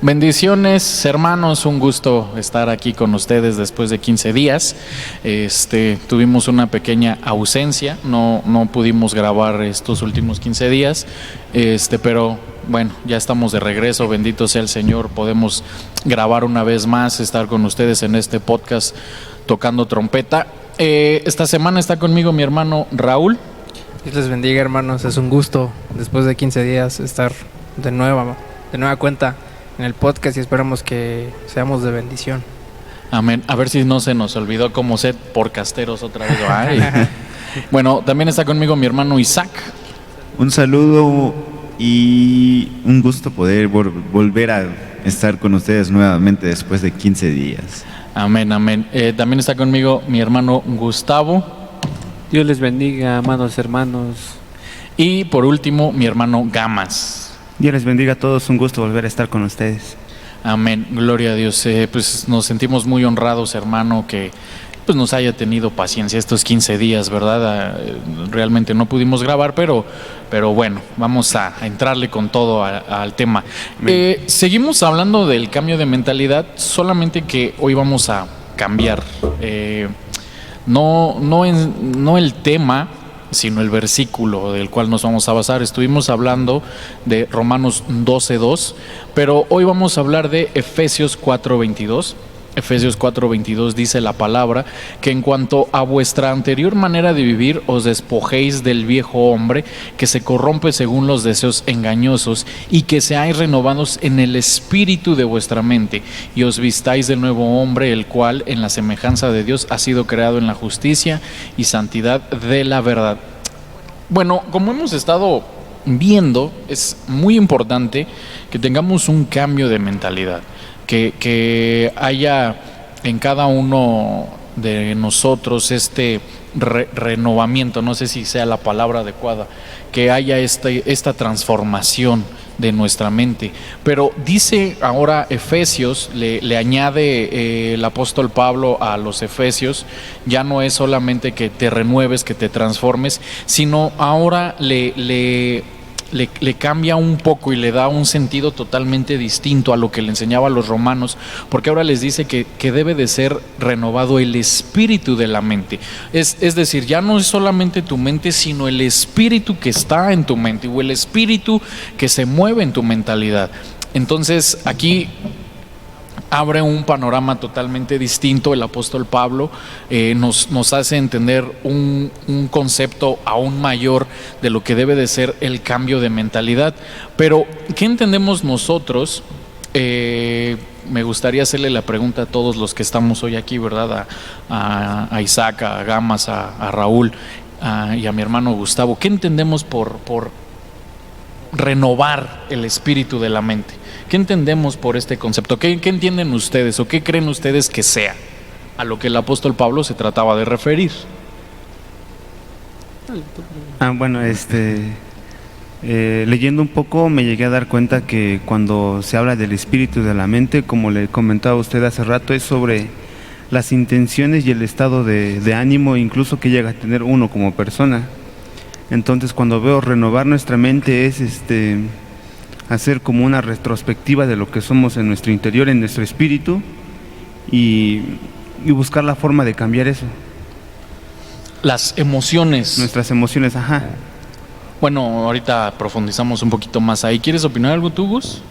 Bendiciones, hermanos, un gusto estar aquí con ustedes después de 15 días. Tuvimos una pequeña ausencia, no pudimos grabar estos últimos 15 días, pero bueno, ya estamos de regreso, bendito sea el Señor, podemos grabar una vez más, estar con ustedes en este podcast tocando trompeta. Esta semana está conmigo mi hermano Raúl. Dios les bendiga, hermanos, es un gusto después de 15 días estar de nueva cuenta en el podcast y esperamos que seamos de bendición. Amén. A ver si no se nos olvidó cómo ser podcasteros otra vez. Ay. Bueno, también está conmigo mi hermano Isaac. Un saludo y un gusto poder volver a estar con ustedes nuevamente después de 15 días. Amén, amén. También está conmigo mi hermano Gustavo. Dios les bendiga, amados hermanos. Y por último, mi hermano Gamas. Dios les bendiga a todos, un gusto volver a estar con ustedes. Amén, gloria a Dios. Pues nos sentimos muy honrados, hermano, que pues nos haya tenido paciencia estos 15 días, ¿verdad? Realmente no pudimos grabar, pero bueno, vamos a entrarle con todo al tema. Seguimos hablando del cambio de mentalidad, solamente que hoy vamos a cambiar. No el tema, sino el versículo del cual nos vamos a basar. Estuvimos hablando de Romanos 12:2, pero hoy vamos a hablar de Efesios 4:22. Efesios 4:22 dice la palabra que en cuanto a vuestra anterior manera de vivir os despojéis del viejo hombre que se corrompe según los deseos engañosos y que seáis renovados en el espíritu de vuestra mente y os vistáis del nuevo hombre, el cual en la semejanza de Dios ha sido creado en la justicia y santidad de la verdad. Bueno, como hemos estado viendo, es muy importante que tengamos un cambio de mentalidad. Que haya en cada uno de nosotros renovamiento, no sé si sea la palabra adecuada, que haya esta transformación de nuestra mente. Pero dice ahora Efesios, le añade el apóstol Pablo a los Efesios, ya no es solamente que te renueves, que te transformes, sino ahora le cambia un poco y le da un sentido totalmente distinto a lo que le enseñaba a los romanos, porque ahora les dice que debe de ser renovado el espíritu de la mente. Es decir, ya no es solamente tu mente, sino el espíritu que está en tu mente o el espíritu que se mueve en tu mentalidad. Entonces aquí abre un panorama totalmente distinto. El apóstol Pablo nos hace entender un concepto aún mayor de lo que debe de ser el cambio de mentalidad. Pero, ¿qué entendemos nosotros? Me gustaría hacerle la pregunta a todos los que estamos hoy aquí, ¿verdad? A Isaac, a Gamas, a Raúl y a mi hermano Gustavo. ¿Qué entendemos por renovar el espíritu de la mente? ¿Qué entendemos por este concepto? ¿Qué entienden ustedes o qué creen ustedes que sea a lo que el apóstol Pablo se trataba de referir? Bueno, leyendo un poco me llegué a dar cuenta que cuando se habla del espíritu de la mente, como le comentaba a usted hace rato, es sobre las intenciones y el estado de ánimo incluso que llega a tener uno como persona. Entonces cuando veo renovar nuestra mente es hacer como una retrospectiva de lo que somos en nuestro interior, en nuestro espíritu y buscar la forma de cambiar eso. Las emociones. Nuestras emociones, ajá. Bueno, ahorita profundizamos un poquito más ahí. ¿Quieres opinar algo tú, Gus?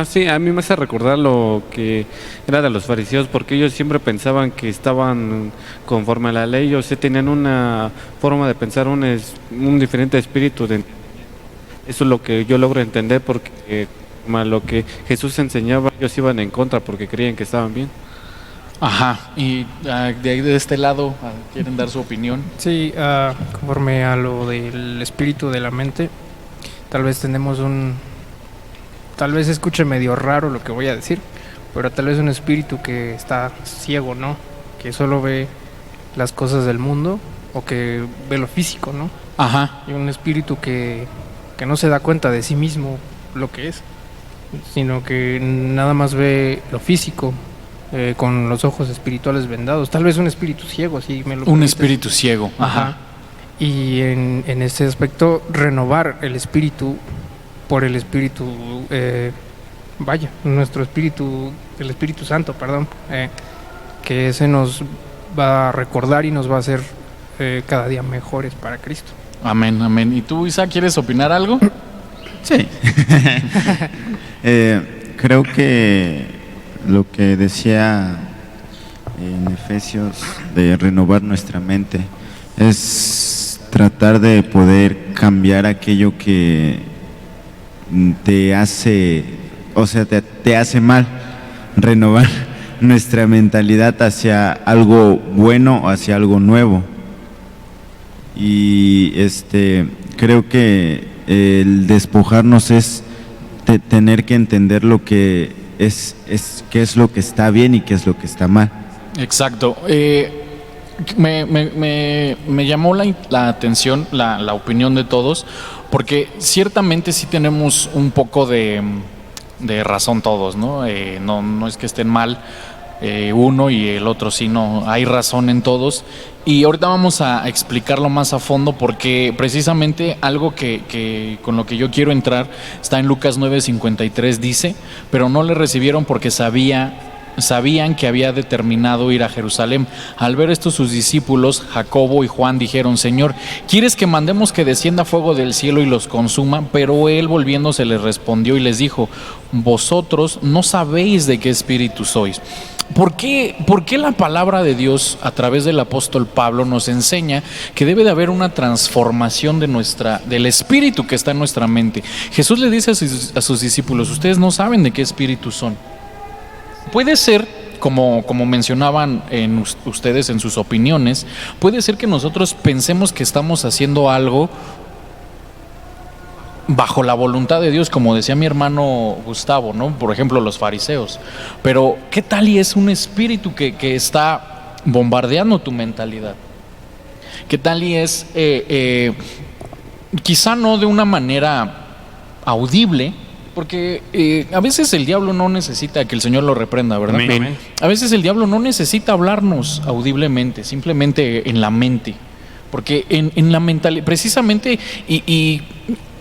Sí, a mí me hace recordar lo que era de los fariseos, porque ellos siempre pensaban que estaban conforme a la ley, o sea, tenían una forma de pensar, un diferente espíritu. Eso es lo que yo logro entender, porque lo que Jesús enseñaba, ellos iban en contra porque creían que estaban bien. Ajá, y de este lado, ¿quieren dar su opinión? Sí, conforme a lo del espíritu de la mente, tal vez se escuche medio raro lo que voy a decir, pero tal vez un espíritu que está ciego, ¿no? Que solo ve las cosas del mundo o que ve lo físico, ¿no? Ajá. Y un espíritu que no se da cuenta de sí mismo lo que es, sino que nada más ve lo físico, con los ojos espirituales vendados. Tal vez un espíritu ciego, si me lo permites. Un espíritu ciego. Ajá. Y en ese aspecto, renovar el espíritu por el espíritu vaya, nuestro espíritu, el Espíritu Santo, perdón, que ese nos va a recordar y nos va a hacer cada día mejores para Cristo. Amén, amén. ¿Y tú, Isa, quieres opinar algo? Sí. Creo que lo que decía en Efesios de renovar nuestra mente es tratar de poder cambiar aquello que te hace, o sea, te hace mal, renovar nuestra mentalidad hacia algo bueno, hacia algo nuevo. Y creo que el despojarnos es tener que entender lo que qué es lo que está bien y qué es lo que está mal. Exacto. Me llamó la atención la opinión de todos, porque ciertamente sí tenemos un poco de razón todos, ¿no? No es que estén mal uno y el otro, sí, no, hay razón en todos. Y ahorita vamos a explicarlo más a fondo, porque precisamente algo que con lo que yo quiero entrar está en Lucas 9:53, dice: pero no le recibieron porque sabían que había determinado ir a Jerusalén. Al ver esto, sus discípulos Jacobo y Juan dijeron: Señor, ¿quieres que mandemos que descienda fuego del cielo y los consuma? Pero él, volviéndose, les respondió y les dijo: vosotros no sabéis de qué espíritu sois. ¿Por qué la palabra de Dios a través del apóstol Pablo nos enseña que debe de haber una transformación del espíritu que está en nuestra mente? Jesús le dice a sus discípulos: ustedes no saben de qué espíritu son. Puede ser, como mencionaban ustedes en sus opiniones, puede ser que nosotros pensemos que estamos haciendo algo bajo la voluntad de Dios, como decía mi hermano Gustavo, ¿no? Por ejemplo, los fariseos. Pero, ¿qué tal y es un espíritu que está bombardeando tu mentalidad? ¿Qué tal y es, quizá no de una manera audible? Porque a veces el diablo no necesita que el Señor lo reprenda, ¿verdad? Amén. A veces el diablo no necesita hablarnos audiblemente, simplemente en la mente. Porque en la mentalidad, precisamente, y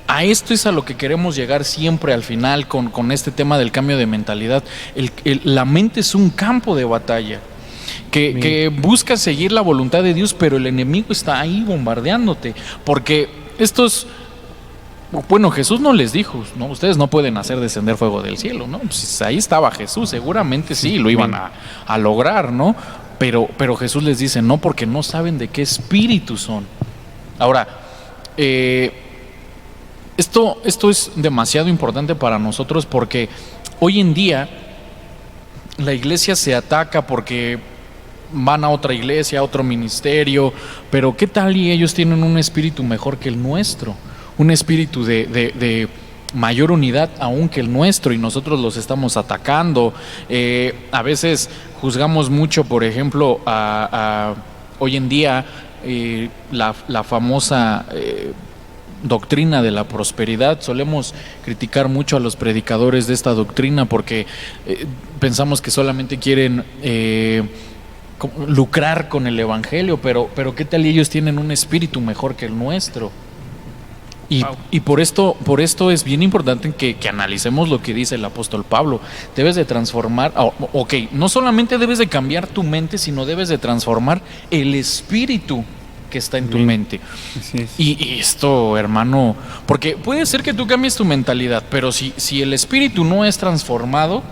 a esto es a lo que queremos llegar siempre al final con este tema del cambio de mentalidad. La mente es un campo de batalla que busca seguir la voluntad de Dios, pero el enemigo está ahí bombardeándote. Porque bueno, Jesús no les dijo, ¿no? Ustedes no pueden hacer descender fuego del cielo, ¿no? Pues ahí estaba Jesús, seguramente sí, lo iban a lograr, ¿no? Pero Jesús les dice: no, porque no saben de qué espíritu son. Ahora, esto es demasiado importante para nosotros, porque hoy en día la iglesia se ataca porque van a otra iglesia, a otro ministerio, pero ¿qué tal y ellos tienen un espíritu mejor que el nuestro? Un espíritu de mayor unidad aún que el nuestro, y nosotros los estamos atacando. A veces juzgamos mucho, por ejemplo, hoy en día la famosa doctrina de la prosperidad. Solemos criticar mucho a los predicadores de esta doctrina porque pensamos que solamente quieren lucrar con el evangelio, pero ¿qué tal y ellos tienen un espíritu mejor que el nuestro? Y por esto es bien importante que analicemos lo que dice el apóstol Pablo. Debes de transformar, no solamente debes de cambiar tu mente, sino debes de transformar el espíritu que está en tu mente. Así es. Y esto, hermano, porque puede ser que tú cambies tu mentalidad, pero si el espíritu no es transformado,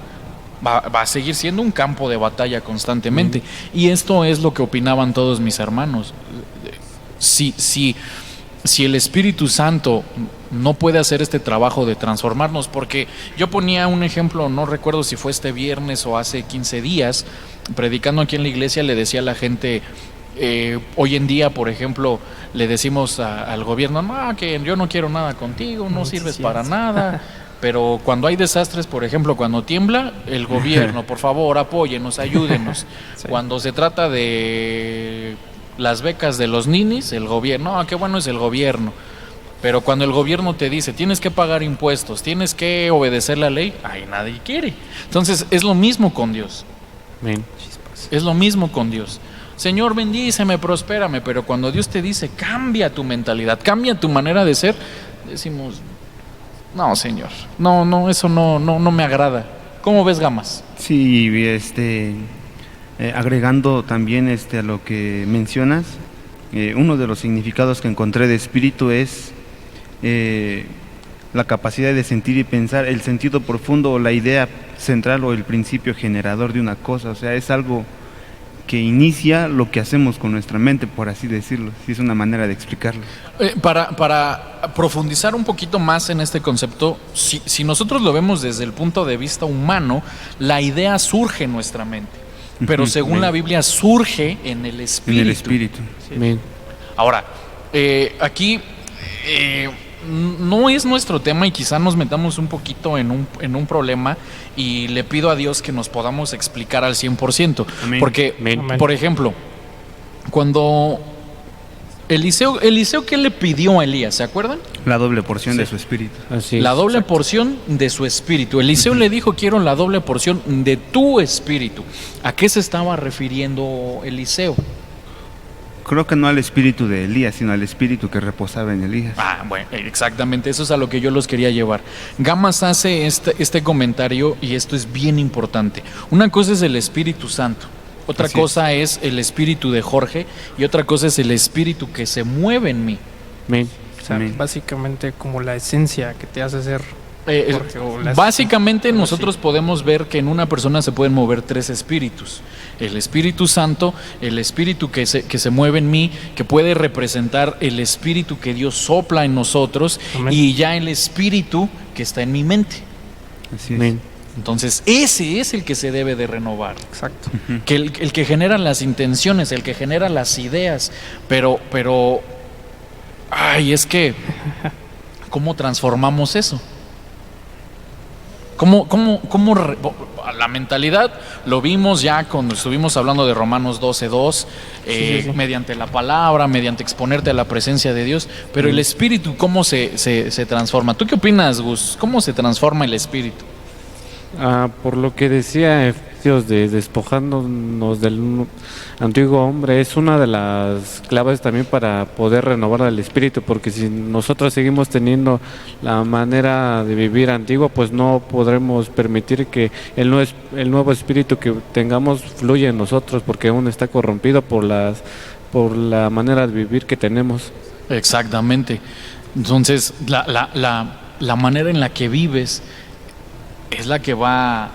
va a seguir siendo un campo de batalla constantemente. Y esto es lo que opinaban todos mis hermanos. Si el Espíritu Santo no puede hacer este trabajo de transformarnos, porque yo ponía un ejemplo, no recuerdo si fue este viernes o hace 15 días, predicando aquí en la iglesia, le decía a la gente, hoy en día, por ejemplo, le decimos al gobierno: no, que yo no quiero nada contigo, no sirves para nada. Pero cuando hay desastres, por ejemplo, cuando tiembla, el gobierno, por favor, apóyenos, ayúdenos. Sí. Cuando se trata de las becas de los ninis, el gobierno: qué bueno es el gobierno. Pero cuando el gobierno te dice: tienes que pagar impuestos, tienes que obedecer la ley, ahí nadie quiere. Entonces es lo mismo con Dios. Amén. Es lo mismo con Dios. Señor, bendíceme, prospérame, pero cuando Dios te dice: cambia tu mentalidad, cambia tu manera de ser, decimos: No, señor. No, eso no me agrada. ¿Cómo ves, Gamas? Sí, agregando también a lo que mencionas, uno de los significados que encontré de espíritu es la capacidad de sentir y pensar, el sentido profundo o la idea central o el principio generador de una cosa. O sea, es algo que inicia lo que hacemos con nuestra mente, por así decirlo. Sí, es una manera de explicarlo. Para profundizar un poquito más en este concepto, si nosotros lo vemos desde el punto de vista humano, la idea surge en nuestra mente, pero según la Biblia surge en el espíritu. En el espíritu. Amén. Ahora, aquí no es nuestro tema y quizá nos metamos un poquito en un problema, y le pido a Dios que nos podamos explicar al 100%. Amén. Porque, Amén. por ejemplo, cuando Eliseo, ¿qué le pidió a Elías? ¿Se acuerdan? La doble porción de su espíritu. Así es. La doble porción de su espíritu. Eliseo le dijo: quiero la doble porción de tu espíritu. ¿A qué se estaba refiriendo Eliseo? Creo que no al espíritu de Elías, sino al espíritu que reposaba en Elías. Bueno, exactamente, eso es a lo que yo los quería llevar. Gamas hace este comentario, y esto es bien importante. Una cosa es el Espíritu Santo, otra Así cosa es el espíritu de Jorge, y otra cosa es el espíritu que se mueve en mí. Amén. O sea, Amén. básicamente como la esencia que te hace ser Jorge, o la- Básicamente algo nosotros podemos ver que en una persona se pueden mover tres espíritus: el Espíritu Santo, el espíritu que se mueve en mí, que puede representar el espíritu que Dios sopla en nosotros, Amén. y ya el espíritu que está en mi mente. Así es. Amén. Entonces ese es el que se debe de renovar, Exacto. que el que genera las intenciones, el que genera las ideas, pero ay, es que ¿cómo transformamos eso? La mentalidad lo vimos ya cuando estuvimos hablando de Romanos 12:2, Sí. mediante la palabra, mediante exponerte a la presencia de Dios, pero el espíritu, ¿cómo se transforma? ¿Tú qué opinas, Gus? ¿Cómo se transforma el espíritu? Por lo que decía Efesios, de despojándonos del antiguo hombre, es una de las claves también para poder renovar el espíritu, porque si nosotros seguimos teniendo la manera de vivir antigua, pues no podremos permitir que el nuevo espíritu que tengamos fluya en nosotros, porque aún está corrompido por la manera de vivir que tenemos. Exactamente. Entonces, la manera en la que vives es la que va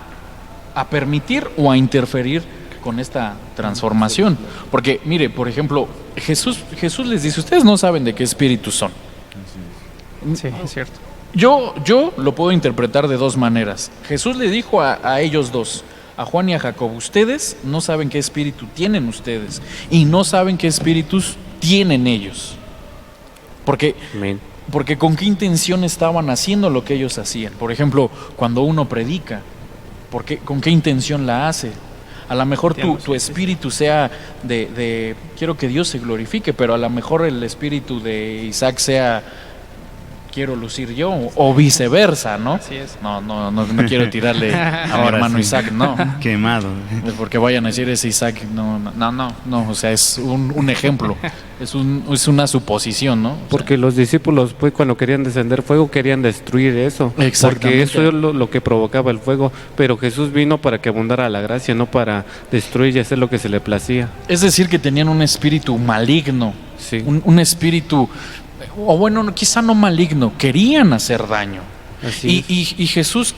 a permitir o a interferir con esta transformación. Porque, mire, por ejemplo, Jesús les dice: ustedes no saben de qué espíritus son. Sí, es cierto. Yo lo puedo interpretar de dos maneras. Jesús le dijo a ellos dos, a Juan y a Jacob: ustedes no saben qué espíritu tienen ustedes, y no saben qué espíritus tienen ellos. Porque con qué intención estaban haciendo lo que ellos hacían. Por ejemplo, cuando uno predica, ¿con qué intención la hace? A lo mejor tu espíritu sea de quiero que Dios se glorifique, pero a lo mejor el espíritu de Isaac sea quiero lucir yo, o viceversa, ¿no? Así es. No quiero tirarle a mi Ahora hermano sí. Isaac, no. Quemado. Porque vayan a decir ese Isaac, no, o sea, es un ejemplo, es una suposición, ¿no? O sea, Porque los discípulos, pues, cuando querían descender fuego, querían destruir eso. Exactamente. Porque eso es lo que provocaba el fuego. Pero Jesús vino para que abundara la gracia, no para destruir y hacer lo que se le placía. es decir, que tenían un espíritu maligno, Sí. un espíritu, o bueno, quizá no maligno, querían hacer daño. Así es. Y Jesús,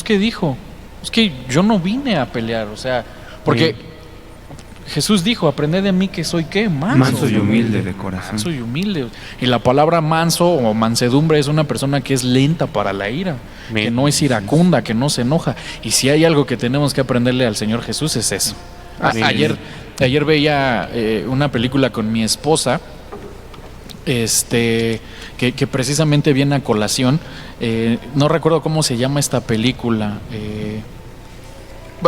¿qué dijo? Es que yo no vine a pelear, o sea, porque Jesús dijo: aprended de mí que soy ¿qué? Manso y humilde de corazón. Manso y humilde. Y la palabra manso o mansedumbre es una persona que es lenta para la ira, Amén. que no es iracunda, que no se enoja. Y si hay algo que tenemos que aprenderle al Señor Jesús es eso. Amén. Ayer veía una película con mi esposa, que precisamente viene a colación. No recuerdo cómo se llama esta película.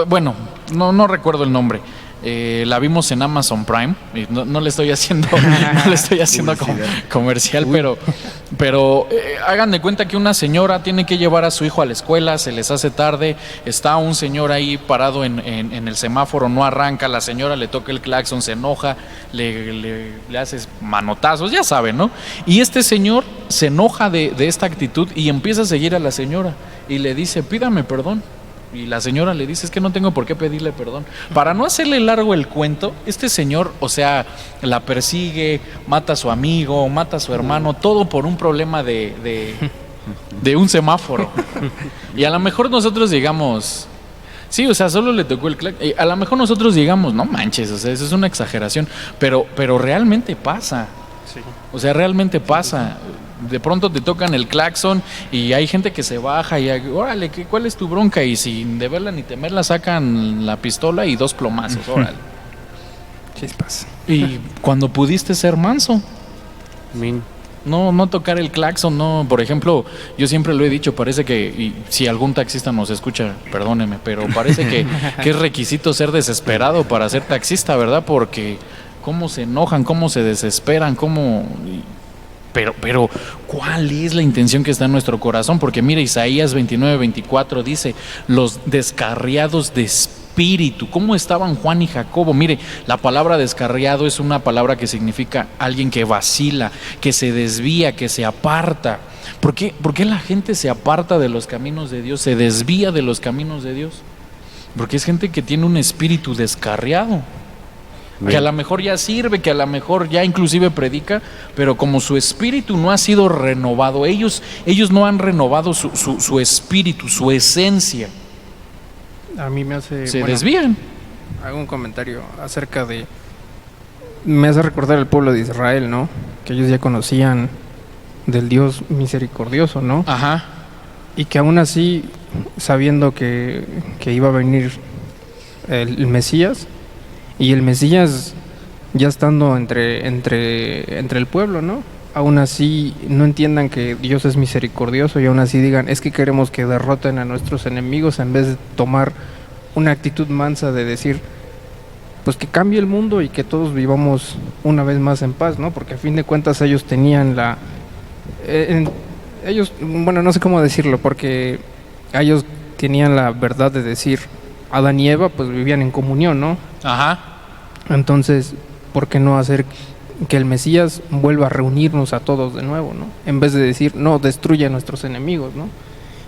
Bueno, no recuerdo el nombre. La vimos en Amazon Prime. Y no le estoy haciendo, no le estoy haciendo comercial, pero hagan de cuenta que una señora tiene que llevar a su hijo a la escuela, se les hace tarde, está un señor ahí parado en el semáforo, no arranca, la señora le toca el claxon, se enoja, le hace manotazos, ya saben, ¿no? Y este señor se enoja de esta actitud y empieza a seguir a la señora y le dice, pídame perdón. Y la señora le dice, es que no tengo por qué pedirle perdón. Para no hacerle largo el cuento, este señor, o sea, la persigue, mata a su amigo, mata a su hermano, todo por un problema de un semáforo. Y a lo mejor nosotros digamos, sí, o sea, solo le tocó el clac. A lo mejor nosotros digamos, no manches, o sea, eso es una exageración. Pero realmente pasa. Sí. O sea, realmente pasa. De pronto te tocan el claxon y hay gente que se baja y órale, ¿cuál es tu bronca? Y sin deberla ni temerla sacan la pistola y 2 plomazos, órale. Chispas. Y cuando pudiste ser manso, Min. no tocar el claxon, no. Por ejemplo, yo siempre lo he dicho, parece que, y si algún taxista nos escucha, perdóneme, pero parece que es requisito ser desesperado para ser taxista, ¿verdad? Porque cómo se enojan, cómo se desesperan, cómo... Pero, ¿cuál es la intención que está en nuestro corazón? Porque mira, Isaías 29:24 dice, los descarriados de espíritu. ¿Cómo estaban Juan y Jacobo? Mire, la palabra descarriado es una palabra que significa alguien que vacila, que se desvía, que se aparta. ¿Por qué la gente se aparta de los caminos de Dios, se desvía de los caminos de Dios? Porque es gente que tiene un espíritu descarriado. Que a lo mejor ya sirve, que a lo mejor ya inclusive predica, pero como su espíritu no ha sido renovado, ellos no han renovado su espíritu, su esencia, A mí me hace... se desvían. Hago un comentario acerca de... Me hace recordar el pueblo de Israel, ¿no? Que ellos ya conocían del Dios misericordioso, ¿no? Ajá. Y que aún así, sabiendo que iba a venir el Mesías, y el Mesías ya estando entre el pueblo, ¿no? Aún así no entiendan que Dios es misericordioso y aún así digan, es que queremos que derroten a nuestros enemigos en vez de tomar una actitud mansa de decir, pues que cambie el mundo y que todos vivamos una vez más en paz, ¿no? Porque a fin de cuentas ellos tenían ellos, bueno, no sé cómo decirlo, porque ellos tenían la verdad de decir, Adán y Eva pues vivían en comunión, ¿no? Ajá. Entonces, ¿por qué no hacer que el Mesías vuelva a reunirnos a todos de nuevo, ¿no? En vez de decir, no, destruye a nuestros enemigos, ¿no?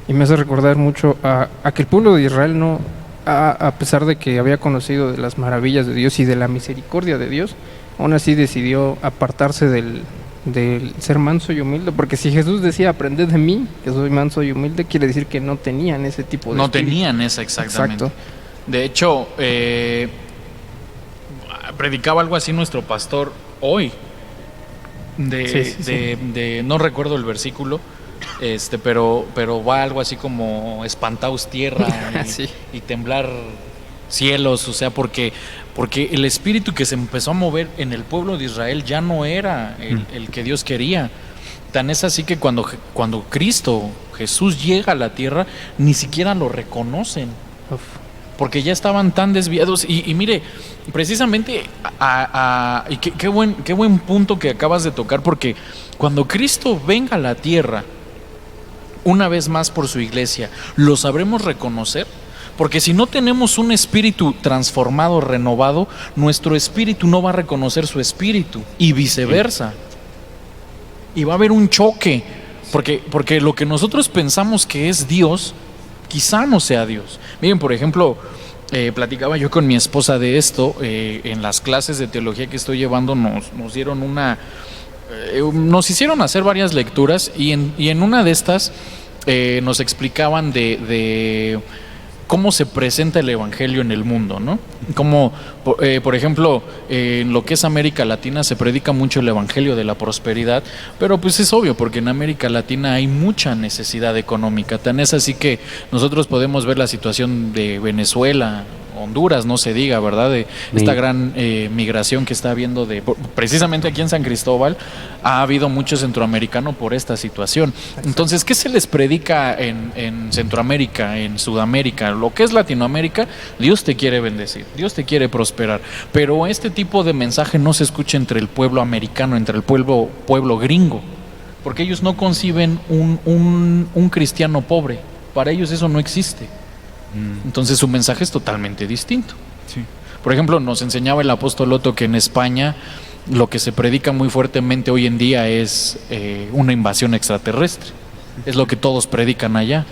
Y me hace recordar mucho a que el pueblo de Israel no, a pesar de que había conocido de las maravillas de Dios y de la misericordia de Dios, aún así decidió apartarse del ser manso y humilde, porque si Jesús decía, aprended de mí, que soy manso y humilde, quiere decir que no tenían ese tipo de espíritu. Tenían esa exactamente. Exacto. De hecho, predicaba algo así nuestro pastor hoy, no recuerdo el versículo, pero va algo así como espantaos tierra Sí. y temblar cielos, o sea, porque el espíritu que se empezó a mover en el pueblo de Israel ya no era el que Dios quería. Tan es así que cuando Cristo, Jesús llega a la tierra, ni siquiera lo reconocen. Uf. Porque ya estaban tan desviados. Y mire, precisamente, y qué buen punto que acabas de tocar, porque cuando Cristo venga a la tierra, una vez más por su iglesia, ¿lo sabremos reconocer? Porque si no tenemos un espíritu transformado, renovado, nuestro espíritu no va a reconocer su espíritu, y viceversa. Y va a haber un choque, porque lo que nosotros pensamos que es Dios, quizá no sea Dios. Miren, por ejemplo, platicaba yo con mi esposa de esto, en las clases de teología que estoy llevando nos dieron nos hicieron hacer varias lecturas y en una de estas nos explicaban de cómo se presenta el evangelio en el mundo, ¿no? Como, por ejemplo, en lo que es América Latina se predica mucho el evangelio de la prosperidad, pero pues es obvio, porque en América Latina hay mucha necesidad económica. Tan es así que nosotros podemos ver la situación de Venezuela Honduras, no se diga, ¿verdad? De esta gran migración que está habiendo precisamente aquí en San Cristóbal, ha habido mucho centroamericano por esta situación. Entonces, ¿qué se les predica en Centroamérica, en Sudamérica? Lo que es Latinoamérica, Dios te quiere bendecir, Dios te quiere prosperar, pero este tipo de mensaje no se escucha entre el pueblo americano, entre el pueblo gringo, porque ellos no conciben un cristiano pobre. Para ellos eso no existe. Entonces su mensaje es totalmente distinto. Sí. Por ejemplo, nos enseñaba el apóstol Otto que en España lo que se predica muy fuertemente hoy en día es una invasión extraterrestre. Es lo que todos predican allá.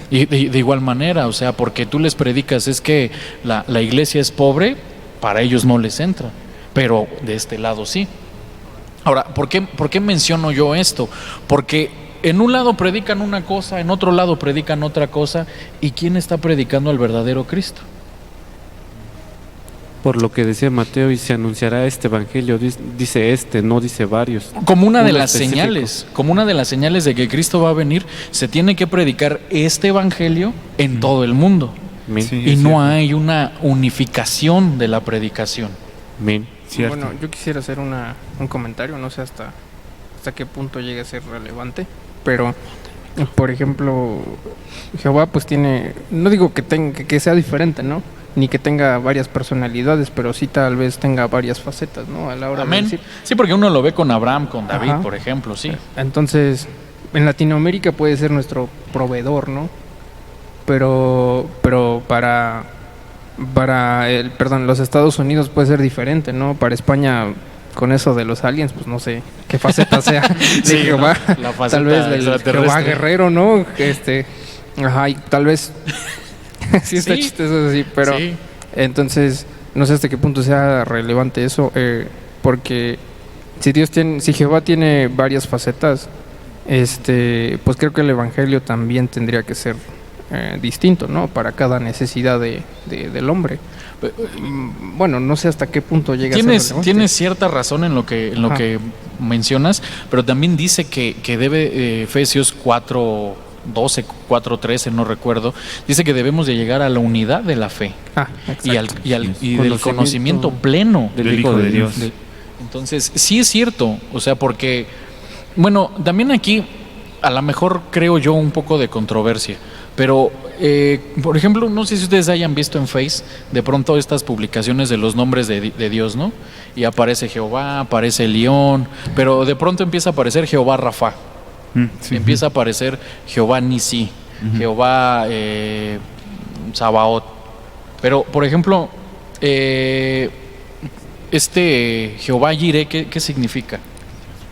Y de igual manera, o sea, porque tú les predicas es que la iglesia es pobre, para ellos no les entra, pero de este lado sí. Ahora, ¿por qué menciono yo esto? Porque en un lado predican una cosa, en otro lado predican otra cosa, ¿y quién está predicando al verdadero Cristo? Por lo que decía Mateo, y se anunciará este evangelio, dice no dice varios. Como una de Uno las específico. señales de que Cristo va a venir, se tiene que predicar este evangelio en todo el mundo. Amén. Sí. Y es no cierto. hay una unificación de la predicación. Amén. Cierto. Bueno, yo quisiera hacer un comentario, no sé hasta qué punto llegue a ser relevante, pero por ejemplo, Jehová pues tiene, no digo que sea diferente, ¿no? Ni que tenga varias personalidades, pero sí tal vez tenga varias facetas, ¿no? A la hora de Amén. decir. Sí, porque uno lo ve con Abraham, con David, Ajá. por ejemplo, sí. Entonces, en Latinoamérica puede ser nuestro proveedor, ¿no? Pero para los Estados Unidos puede ser diferente, ¿no? Para España, con eso de los aliens, pues no sé qué faceta sea de Sí, Jehová. ¿no? La faceta Tal vez del extraterrestre. Jehová guerrero, ¿no? Ajá, y tal vez sí está Sí. chistoso así, pero Sí. entonces no sé hasta qué punto sea relevante eso, porque si Jehová tiene varias facetas, pues creo que el evangelio también tendría que ser distinto, ¿no? Para cada necesidad del hombre. Bueno, no sé hasta qué punto llega a ser relevante. Tienes cierta razón en lo que Ajá. mencionas, pero también dice que debe Efesios 4:12, 4:13, no recuerdo, dice que debemos de llegar a la unidad de la fe y, Exacto. y del conocimiento pleno del Hijo de Dios. Entonces, sí es cierto, o sea, porque, bueno, también aquí a lo mejor creo yo un poco de controversia, pero, por ejemplo, no sé si ustedes hayan visto en Face de pronto estas publicaciones de los nombres de Dios, ¿no? Y aparece Jehová, aparece León, pero de pronto empieza a aparecer Jehová Rafa, Sí. empieza a aparecer Jehová Nisi, Jehová Sabaoth. Pero, por ejemplo, Jehová Jireh, ¿qué significa?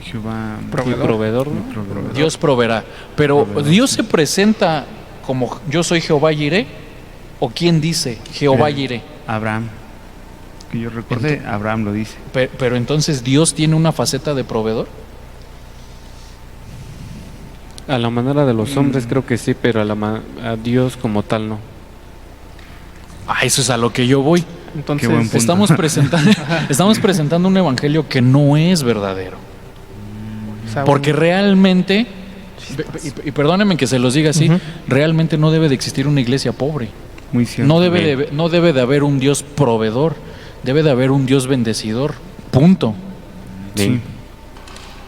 Jehová, Proveedor, ¿no? mi proveedor. Dios proveerá. Pero Dios se presenta como yo soy Jehová Jireh, ¿o quién dice Jehová Jireh? Abraham. Que yo recuerde, Abraham lo dice. Pero entonces Dios tiene una faceta de proveedor. A la manera de los hombres creo que sí, pero a Dios como tal no. Eso es a lo que yo voy. Entonces, Qué buen punto. Estamos presentando un evangelio que no es verdadero. o sea, Porque realmente, y perdónenme que se los diga así, Ujú. realmente no debe de existir una iglesia pobre. Muy cierto. No debe de haber un Dios proveedor. Debe de haber un Dios bendecidor. Punto. Sí.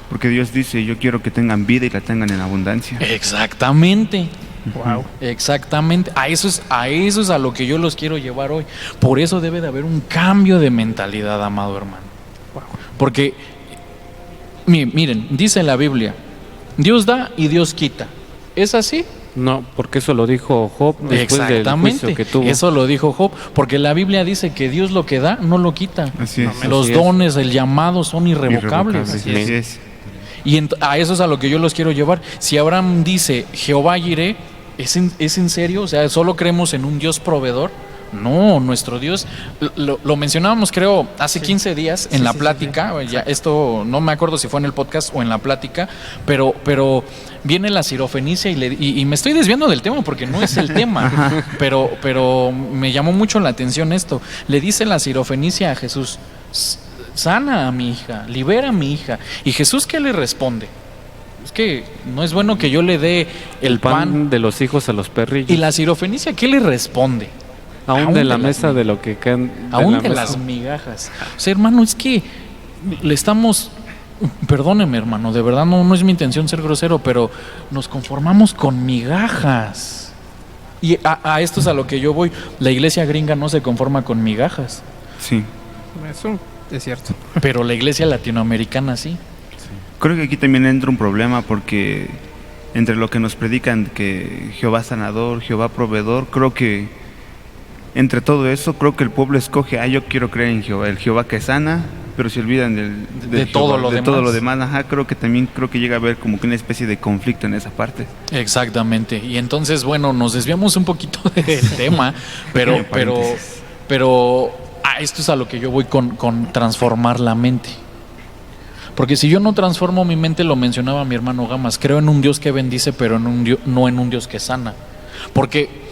Porque Dios dice, yo quiero que tengan vida y la tengan en abundancia. Exactamente. wow. Exactamente. A eso es a lo que yo los quiero llevar hoy. Por eso debe de haber un cambio de mentalidad, amado hermano. Porque, miren, dice la Biblia, Dios da y Dios quita. ¿Es así? No, porque eso lo dijo Job después del Exactamente. juicio que tuvo. Eso lo dijo Job. Porque la Biblia dice que Dios lo que da, no lo quita. Así es. Los Así es. dones, el llamado son irrevocables. Así es. Y a eso es a lo que yo los quiero llevar. Si Abraham dice Jehová Jireh, ¿es en serio? O sea, ¿solo creemos en un Dios proveedor? No, nuestro Dios, lo mencionábamos creo hace 15 días en la plática, ya esto no me acuerdo si fue en el podcast o en la plática, pero viene la sirofenicia y me estoy desviando del tema porque no es el tema, pero me llamó mucho la atención esto. Le dice la sirofenicia a Jesús, sana a mi hija, libera a mi hija. ¿Y Jesús qué le responde? Es que no es bueno que yo le dé el pan. de los hijos a los perrillos. ¿Y la sirofenicia qué le responde? Aún de la mesa de lo que quedan. Aún de las migajas. O sea, hermano, es que le estamos... Perdóneme, hermano, de verdad no es mi intención ser grosero, pero nos conformamos con migajas. Y a esto es a lo que yo voy. La iglesia gringa no se conforma con migajas, Sí. Eso es cierto. pero la iglesia latinoamericana sí. Creo que aquí también entra un problema porque entre lo que nos predican que Jehová sanador, Jehová proveedor, creo que entre todo eso, creo que el pueblo escoge, yo quiero creer en Jehová, el Jehová que sana, pero se olvidan De todo lo de demás. todo lo demás. Ajá, creo que llega a haber como que una especie de conflicto en esa parte. Exactamente. Y entonces, bueno, nos desviamos un poquito del tema, pero Paréntesis. esto es a lo que yo voy con transformar la mente. Porque si yo no transformo mi mente, lo mencionaba mi hermano Gamas, creo en un Dios que bendice, pero no en un Dios que sana. Porque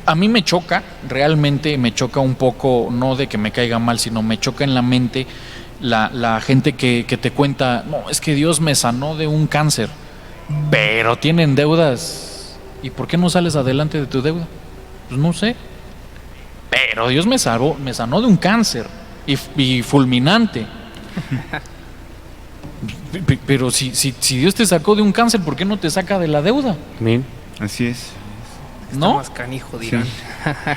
a mí me choca, realmente me choca un poco, no de que me caiga mal, sino me choca en la mente la gente que te cuenta, no, es que Dios me sanó de un cáncer, pero tienen deudas. ¿Y por qué no sales adelante de tu deuda? Pues no sé. Pero Dios me sanó de un cáncer y fulminante. Pero si Dios te sacó de un cáncer, ¿por qué no te saca de la deuda? Amén. Así es. Está ¿No? más canijo, dirán.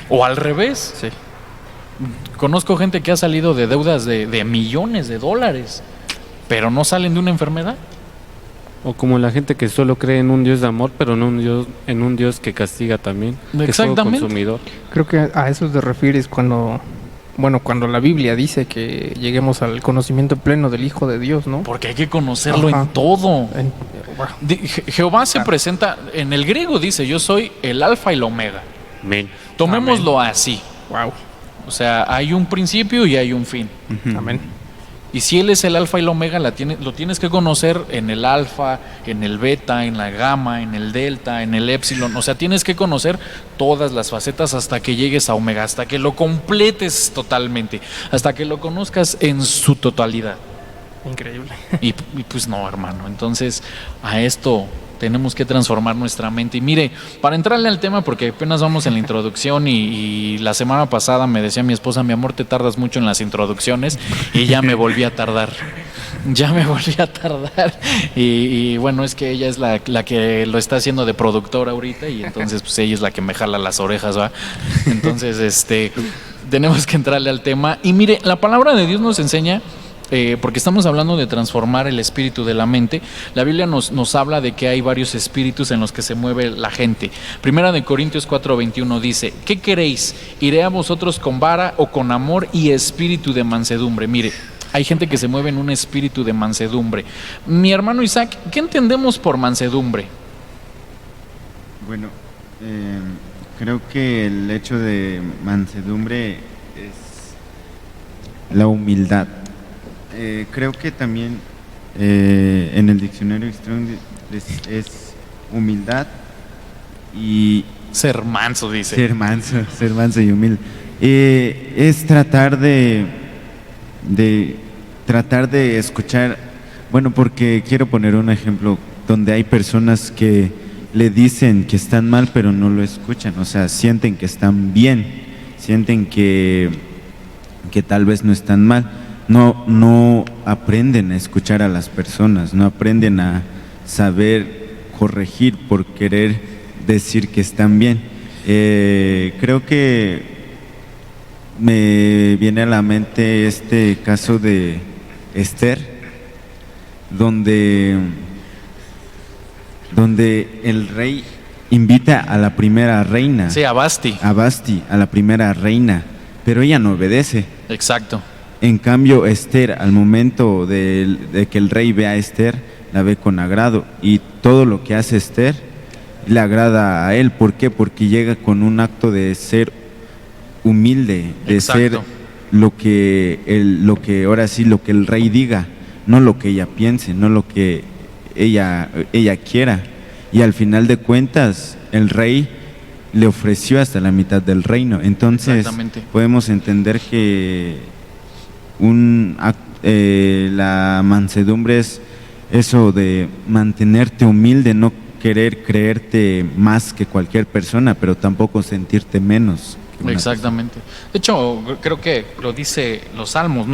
O al revés. Sí. Conozco gente que ha salido de deudas de millones de dólares, pero no salen de una enfermedad. O como la gente que solo cree en un Dios de amor, pero no en un Dios que castiga también. Que es todo Exactamente. consumidor. Creo que a eso te refieres cuando la Biblia dice que lleguemos al conocimiento pleno del Hijo de Dios, ¿no? Porque hay que conocerlo Ajá. en todo. Bueno, Jehová se presenta, en el griego dice, yo soy el alfa y el omega. Amén. Tomémoslo así. wow. O sea, hay un principio y hay un fin. Ujú. Amén. Y si Él es el alfa y el omega, lo tienes que conocer en el alfa, en el beta, en la gamma, en el delta, en el épsilon. O sea, tienes que conocer todas las facetas hasta que llegues a omega, hasta que lo completes totalmente, hasta que lo conozcas en su totalidad. Increíble. Y pues no, hermano. Entonces, a esto tenemos que transformar nuestra mente. Y mire, para entrarle al tema, porque apenas vamos en la introducción y la semana pasada me decía mi esposa, mi amor, te tardas mucho en las introducciones, y ya me volví a tardar. Y bueno, es que ella es la que lo está haciendo de productora ahorita, y entonces pues ella es la que me jala las orejas, ¿va? Entonces, tenemos que entrarle al tema. Y mire, la palabra de Dios nos enseña, porque estamos hablando de transformar el espíritu de la mente. La Biblia nos habla de que hay varios espíritus en los que se mueve la gente. Primera de Corintios 4:21 dice, ¿qué queréis? ¿Iré a vosotros con vara o con amor y espíritu de mansedumbre? Mire, hay gente que se mueve en un espíritu de mansedumbre. Mi hermano Isaac, ¿qué entendemos por mansedumbre? Bueno, creo que el hecho de mansedumbre es la humildad. Creo que también en el diccionario Strong es humildad y Ser manso, dice. ser manso y humilde. Es tratar de escuchar. Bueno, porque quiero poner un ejemplo donde hay personas que le dicen que están mal, pero no lo escuchan. O sea, sienten que están bien, sienten que tal vez no están mal. No aprenden a escuchar a las personas, no aprenden a saber corregir por querer decir que están bien. Creo que me viene a la mente este caso de Esther, donde el rey invita a la primera reina, Sí, a Basti. a Basti, a la primera reina, pero ella no obedece. Exacto. En cambio, Esther, al momento de que el rey ve a Esther, la ve con agrado, y todo lo que hace Esther le agrada a él. ¿Por qué? Porque llega con un acto de ser humilde, de Exacto. ser lo que ahora sí, lo que el rey diga, no lo que ella piense, no lo que ella quiera. Y al final de cuentas, el rey le ofreció hasta la mitad del reino. Entonces, Exactamente. podemos entender que la mansedumbre es eso de mantenerte humilde, no querer creerte más que cualquier persona, pero tampoco sentirte menos que una Exactamente. De hecho, creo que lo dice los salmos,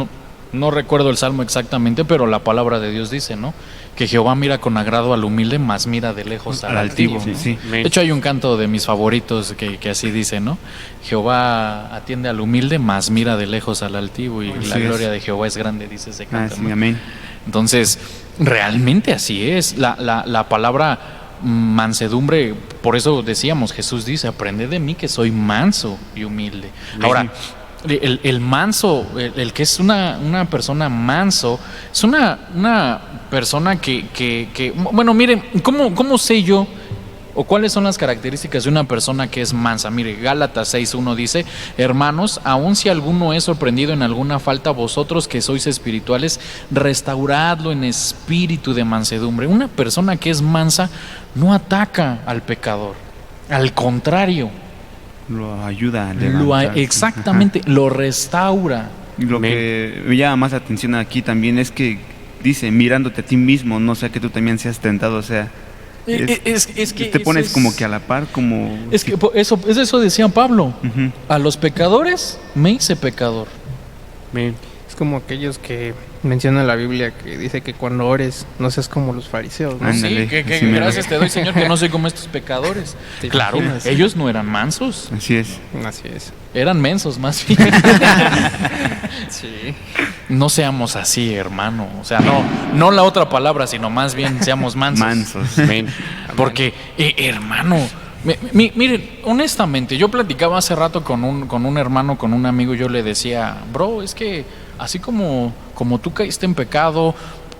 no recuerdo el salmo exactamente, pero la palabra de Dios dice, ¿no? Que Jehová mira con agrado al humilde, mas mira de lejos al altivo. Sí, ¿no? sí. De hecho, hay un canto de mis favoritos que así dice, ¿no? Jehová atiende al humilde, mas mira de lejos al altivo, y Así la es. gloria de Jehová es grande, dice ese Ah, canto. sí, ¿no? amén. Entonces, realmente así es. La palabra mansedumbre, por eso decíamos, Jesús dice, aprende de mí que soy manso y humilde. Ahora, el manso, el que es una persona manso, es una persona que bueno, miren, ¿cómo sé yo? ¿O cuáles son las características de una persona que es mansa? Mire, Gálatas 6:1 dice, hermanos, aun si alguno es sorprendido en alguna falta, vosotros que sois espirituales, restauradlo en espíritu de mansedumbre. Una persona que es mansa no ataca al pecador, al contrario, Lo ayuda a levantarse. exactamente, lo restaura. Y lo que me llama más atención aquí también es que dice, mirándote a ti mismo, no sea que tú también seas tentado, o sea, Es que te pones eso como es- que a la par, como... Es que eso decía Pablo. Ujú. A los pecadores me hice pecador. Amén. Es como aquellos que menciona la Biblia que dice que cuando ores no seas como los fariseos, ¿no? Ándale, Sí, que así mero. gracias te doy, Señor, que no soy como estos pecadores. ¿Te Claro, imaginas? ellos no eran mansos, Así es. Así es. eran mensos más bien. Sí. No seamos así, hermano. O sea, no la otra palabra, sino más bien seamos mansos. Mansos. Amén. Porque, hermano, miren, honestamente, yo platicaba hace rato con un hermano, con un amigo, yo le decía, bro, es que así como tú caíste en pecado,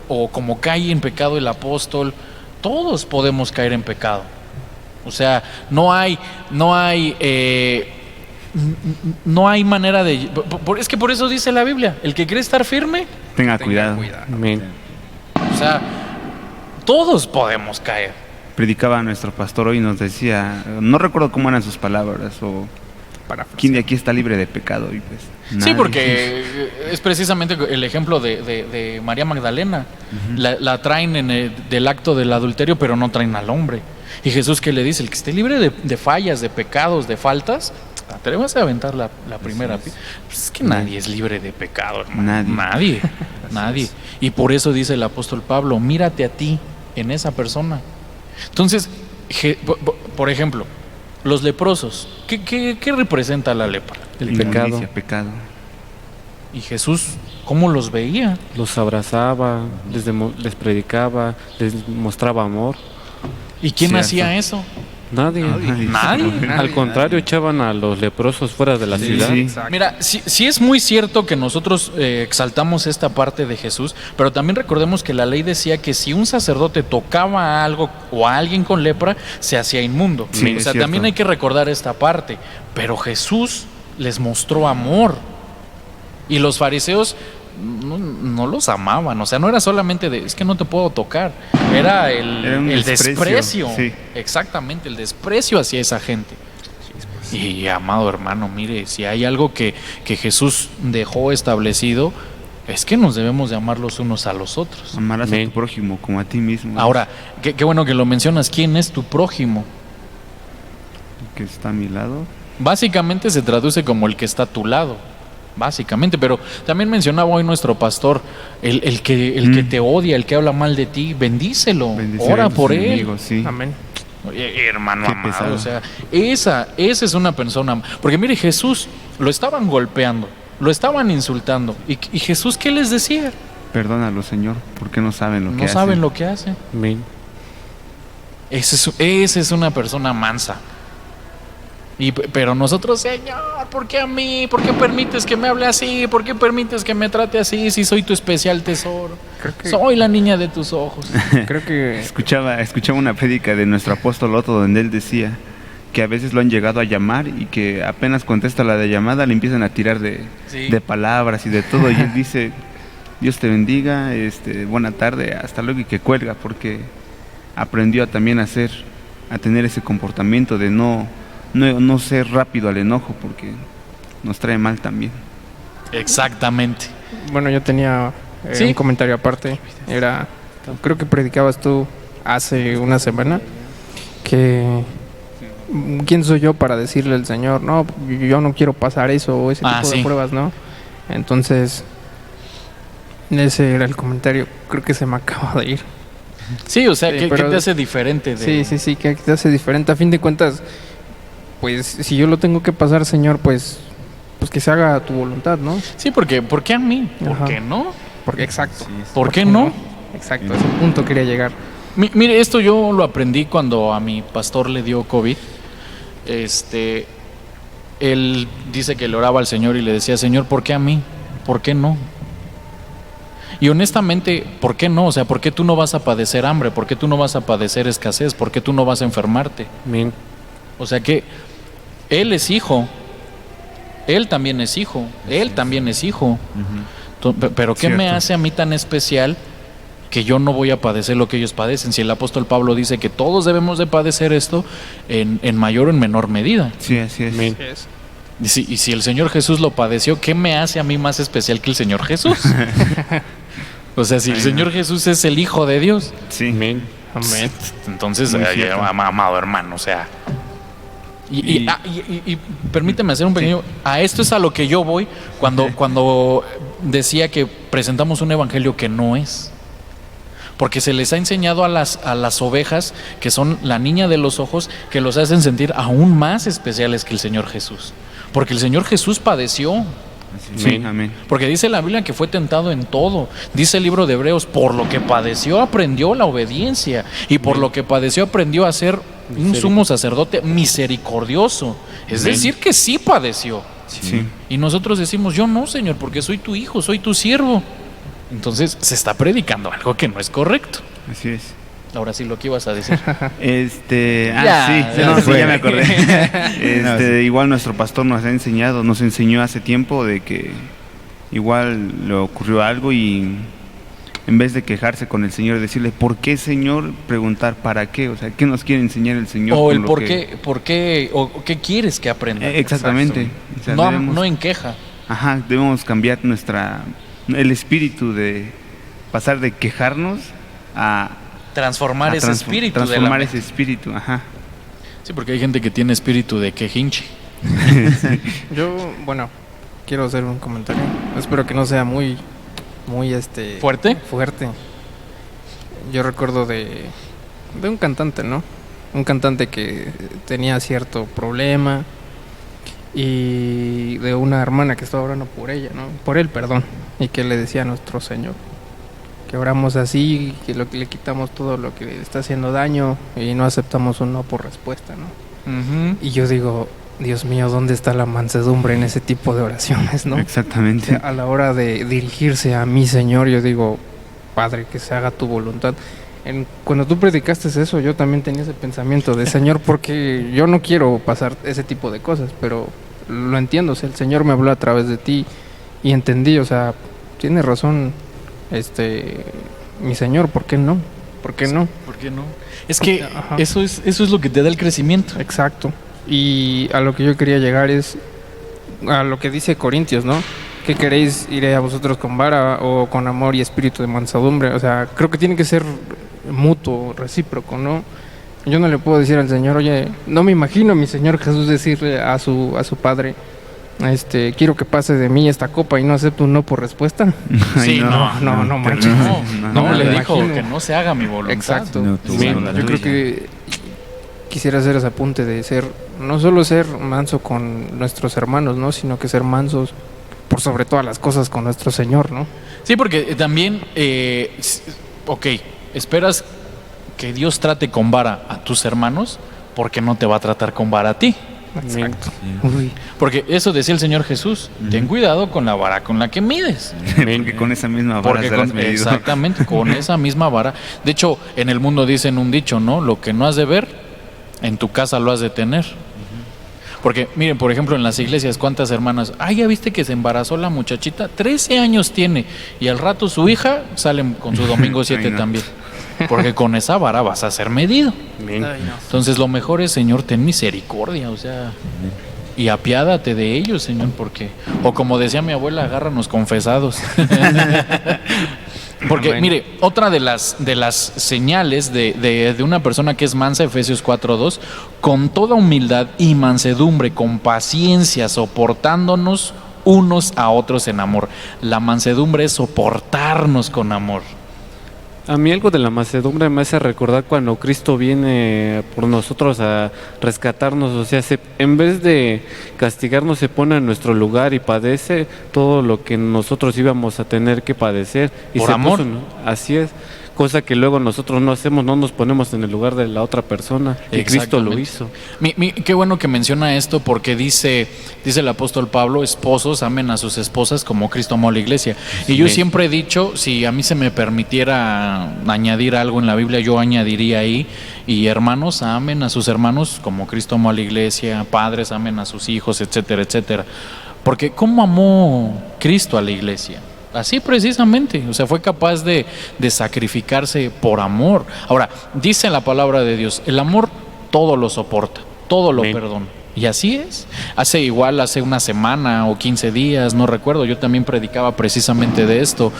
o como cae en pecado el apóstol, todos podemos caer en pecado. O sea, no hay manera de... Es que por eso dice la Biblia, el que quiere estar firme, Tenga cuidado. Amén. o sea, todos podemos caer. Predicaba nuestro pastor hoy y nos decía, no recuerdo cómo eran sus palabras, o quién de aquí está libre de pecado. Y pues, Sí, nadie. porque es precisamente el ejemplo de María Magdalena. La traen del acto del adulterio, pero no traen al hombre. Y Jesús, ¿qué le dice? El que esté libre de fallas, de pecados, de faltas, atrévase a aventar la primera. Pues es que nadie es libre de pecado, hermano. Nadie. Y por eso dice el apóstol Pablo, mírate a ti en esa persona. Entonces, por ejemplo, los leprosos, ¿qué representa la lepra? El Inmundicia, pecado. pecado. Y Jesús, ¿cómo los veía? Los abrazaba, les predicaba, les mostraba amor. ¿Y quién Cierto. hacía eso? Nadie. Nadie. Al contrario, echaban a los leprosos fuera de la Sí, ciudad. sí. Exacto. Mira, sí es muy cierto que nosotros exaltamos esta parte de Jesús, pero también recordemos que la ley decía que si un sacerdote tocaba a algo o a alguien con lepra, se hacía inmundo. Sí, O es sea, cierto. también hay que recordar esta parte. Pero Jesús les mostró amor. Y los fariseos no los amaban. O sea, no era solamente es que no te puedo tocar. Era un el desprecio, desprecio. sí. Exactamente, el desprecio hacia esa gente. Y amado hermano, mire, si hay algo que Jesús dejó establecido, es que nos debemos de amar los unos a los otros. Amarás a Amén. tu prójimo como a ti mismo. Ahora, qué bueno que lo mencionas. ¿Quién es tu prójimo? Que está a mi lado. Básicamente se traduce como el que está a tu lado. Básicamente, pero también mencionaba hoy nuestro pastor, el que te odia, el que habla mal de ti, bendícelo, Bendicer ora a tus por él. enemigos, sí. Amén. Oye, hermano Qué amado, pesado. o sea, esa es una persona, porque mire, Jesús lo estaban golpeando, lo estaban insultando, y Jesús, ¿qué les decía? Perdónalo, Señor, porque no saben lo que No hacen. saben lo que hacen. Amén. Esa es una persona mansa. Pero nosotros, Señor, ¿por qué a mí? ¿Por qué permites que me hable así? ¿Por qué permites que me trate así si soy tu especial tesoro? Creo que, Soy la niña de tus ojos. creo que Escuchaba una prédica de nuestro apóstol Otto donde él decía que a veces lo han llegado a llamar y que apenas contesta la de llamada le empiezan a tirar de palabras y de todo y él dice, Dios te bendiga, buena tarde, hasta luego, y que cuelga porque aprendió también a tener ese comportamiento de no ser rápido al enojo porque nos trae mal también. Exactamente. bueno, yo tenía Sí. un comentario aparte. Creo que predicabas tú hace una semana que ¿quién soy yo para decirle al Señor, no, yo no quiero pasar eso o ese tipo sí. de pruebas, ¿no? Entonces, ese era el comentario. Creo que se me acaba de ir. Sí, o sea, Sí, ¿qué pero- te hace diferente? Sí, que te hace diferente. A fin de cuentas, pues si yo lo tengo que pasar, Señor, pues que se haga tu voluntad, ¿no? Sí, porque ¿por qué a mí? ¿Por Ajá. qué no? Porque exacto. ¿Por qué no? Exacto, a ese punto quería llegar. Mire, esto yo lo aprendí cuando a mi pastor le dio COVID. Él dice que le oraba al Señor y le decía, Señor, ¿por qué a mí? ¿Por qué no? Y honestamente, ¿por qué no? O sea, ¿por qué tú no vas a padecer hambre? ¿Por qué tú no vas a padecer escasez? ¿Por qué tú no vas a enfermarte? Amén. O sea que Él es hijo. Él también es hijo. Él también es hijo. Pero ¿qué me Cierto. hace a mí tan especial que yo no voy a padecer lo que ellos padecen? Si el apóstol Pablo dice que todos debemos de padecer esto en mayor o en menor medida. Sí, así es. Amén. Y si el Señor Jesús lo padeció, ¿qué me hace a mí más especial que el Señor Jesús? O sea, si el Señor Jesús es el Hijo de Dios, Sí. Amén. Amén. entonces, Muy cierto. amado hermano, o sea... Y permíteme hacer un pequeño... A esto es a lo que yo voy cuando decía que presentamos un evangelio que no es. Porque se les ha enseñado a las ovejas, que son la niña de los ojos, que los hacen sentir aún más especiales que el Señor Jesús. Porque el Señor Jesús padeció. Sí, amén. Porque dice la Biblia que fue tentado en todo. Dice el libro de Hebreos, por lo que padeció aprendió la obediencia. Y por lo que padeció aprendió a ser un sumo sacerdote misericordioso. Es decir, que sí padeció. Sí. Y nosotros decimos, yo no, Señor, porque soy tu hijo, soy tu siervo. Entonces se está predicando algo que no es correcto. Así es. Ahora sí, lo que ibas a decir. Ya, Sí, ya no, se sí, fue. ya me acordé. Igual nuestro pastor nos ha enseñado, nos enseñó hace tiempo de que igual le ocurrió algo y en vez de quejarse con el Señor, decirle, ¿por qué, Señor? Preguntar, ¿para qué? O sea, ¿qué nos quiere enseñar el Señor? O con el lo por qué, o qué quieres que aprenda. Exactamente. O sea, No, debemos- no en queja. Ajá, debemos cambiar el espíritu de pasar de quejarnos a Transformar ese espíritu de la transformar mente. ese espíritu, ajá. Sí, porque hay gente que tiene espíritu de quejinche. Yo, bueno, quiero hacer un comentario. Espero que no sea muy ¿Fuerte? fuerte. Yo recuerdo de un cantante, ¿no? Un cantante que tenía cierto problema y de una hermana que estaba orando por ella, ¿no? Por él, perdón, y que le decía a nuestro Señor que oramos así, que le quitamos todo lo que le está haciendo daño y no aceptamos un no por respuesta, ¿no? Y yo digo, Dios mío, ¿dónde está la mansedumbre en ese tipo de oraciones, no? O Exactamente. sea, a la hora de dirigirse a mi Señor, yo digo, Padre, que se haga tu voluntad. Cuando tú predicaste eso, yo también tenía ese pensamiento de Señor, porque yo no quiero pasar ese tipo de cosas, pero lo entiendo, o sea, el Señor me habló a través de ti y entendí, o sea, tiene razón, mi Señor, ¿por qué no? ¿Por qué no? ¿Por qué no? Es que Ajá. eso es lo que te da el crecimiento. Exacto. Y a lo que yo quería llegar es a lo que dice Corintios, ¿no? ¿Qué queréis? ¿Iré a vosotros con vara o con amor y espíritu de mansedumbre? O sea, creo que tiene que ser mutuo, recíproco, ¿no? Yo no le puedo decir al Señor, oye, no me imagino a mi Señor Jesús decirle a su Padre, quiero que pase de mí esta copa y no acepto un no por respuesta. Sí, Ay, no manches. No, le me dijo imagino. que no se haga mi voluntad. Exacto. No, tu Sí, voluntad. Yo creo que quisiera hacer ese apunte de no solo ser manso con nuestros hermanos, ¿no? Sino que ser mansos por sobre todas las cosas con nuestro Señor, ¿no? Sí, porque también, ok, esperas que Dios trate con vara a tus hermanos, porque no te va a tratar con vara a ti. Exacto. Uy, Porque eso decía el Señor Jesús, ten cuidado con la vara con la que mides. Porque con esa misma vara Porque serás medido. exactamente, con esa misma vara. De hecho, en el mundo dicen un dicho, ¿no? Lo que no has de ver, en tu casa lo has de tener. Porque, miren, por ejemplo, en las iglesias, ¿cuántas hermanas? Ay, ¿ya viste que se embarazó la muchachita? 13 años tiene. Y al rato su hija sale con su domingo 7 Ay, no. también. Porque con esa vara vas a ser medido. Amén. ay, no. Entonces lo mejor es, Señor, ten misericordia, o sea, y apiádate de ellos, Señor, porque, o como decía mi abuela, agárranos confesados. Porque, Amén. mire, otra de las señales de una persona que es mansa, Efesios 4:2, con toda humildad y mansedumbre, con paciencia, soportándonos unos a otros en amor. La mansedumbre es soportarnos con amor. A mí algo de la mansedumbre me hace recordar cuando Cristo viene por nosotros a rescatarnos, o sea, en vez de castigarnos se pone en nuestro lugar y padece todo lo que nosotros íbamos a tener que padecer. Y Por se amor. puso, ¿no? Así es, cosa que luego nosotros no hacemos, no nos ponemos en el lugar de la otra persona, y Cristo lo Exactamente. hizo. Qué bueno que menciona esto porque dice el apóstol Pablo, esposos amen a sus esposas como Cristo amó a la iglesia. Y yo Sí. siempre he dicho, si a mí se me permitiera añadir algo en la Biblia, yo añadiría ahí, y hermanos amen a sus hermanos como Cristo amó a la iglesia, padres amen a sus hijos, etcétera, etcétera. Porque ¿cómo amó Cristo a la iglesia? Así precisamente, o sea, fue capaz de sacrificarse por amor. Ahora, dice la palabra de Dios, el amor todo lo soporta, todo lo Amén. perdona. Y así es. Hace una semana o 15 días, no recuerdo, yo también predicaba precisamente de esto.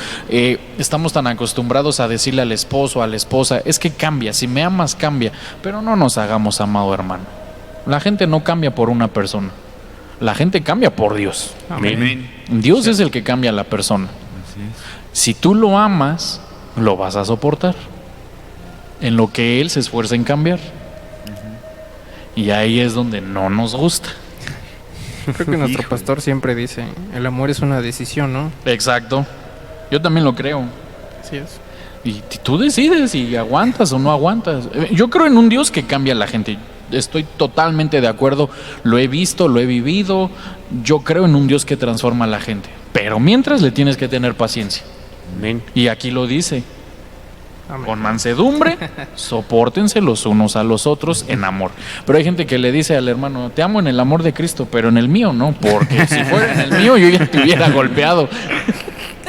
Estamos tan acostumbrados a decirle al esposo, a la esposa, es que cambia, si me amas cambia, pero no nos hagamos, amado hermano. La gente no cambia por una persona, la gente cambia por Dios. Amén. Dios es el que cambia a la persona. Si tú lo amas, lo vas a soportar en lo que Él se esfuerza en cambiar. Y ahí es donde no nos gusta. Creo que nuestro pastor siempre dice, el amor es una decisión, ¿no? Exacto. Yo también lo creo. Así es. Y tú decides si aguantas o no aguantas. Yo creo en un Dios que cambia a la gente. Estoy totalmente de acuerdo. Lo he visto, lo he vivido. Yo creo en un Dios que transforma a la gente. Pero mientras le tienes que tener paciencia. Amén. Y aquí lo dice. Amén. Con mansedumbre, sopórtense los unos a los otros en amor. Pero hay gente que le dice al hermano, te amo en el amor de Cristo, pero en el mío no, porque si fuera en el mío yo ya te hubiera golpeado.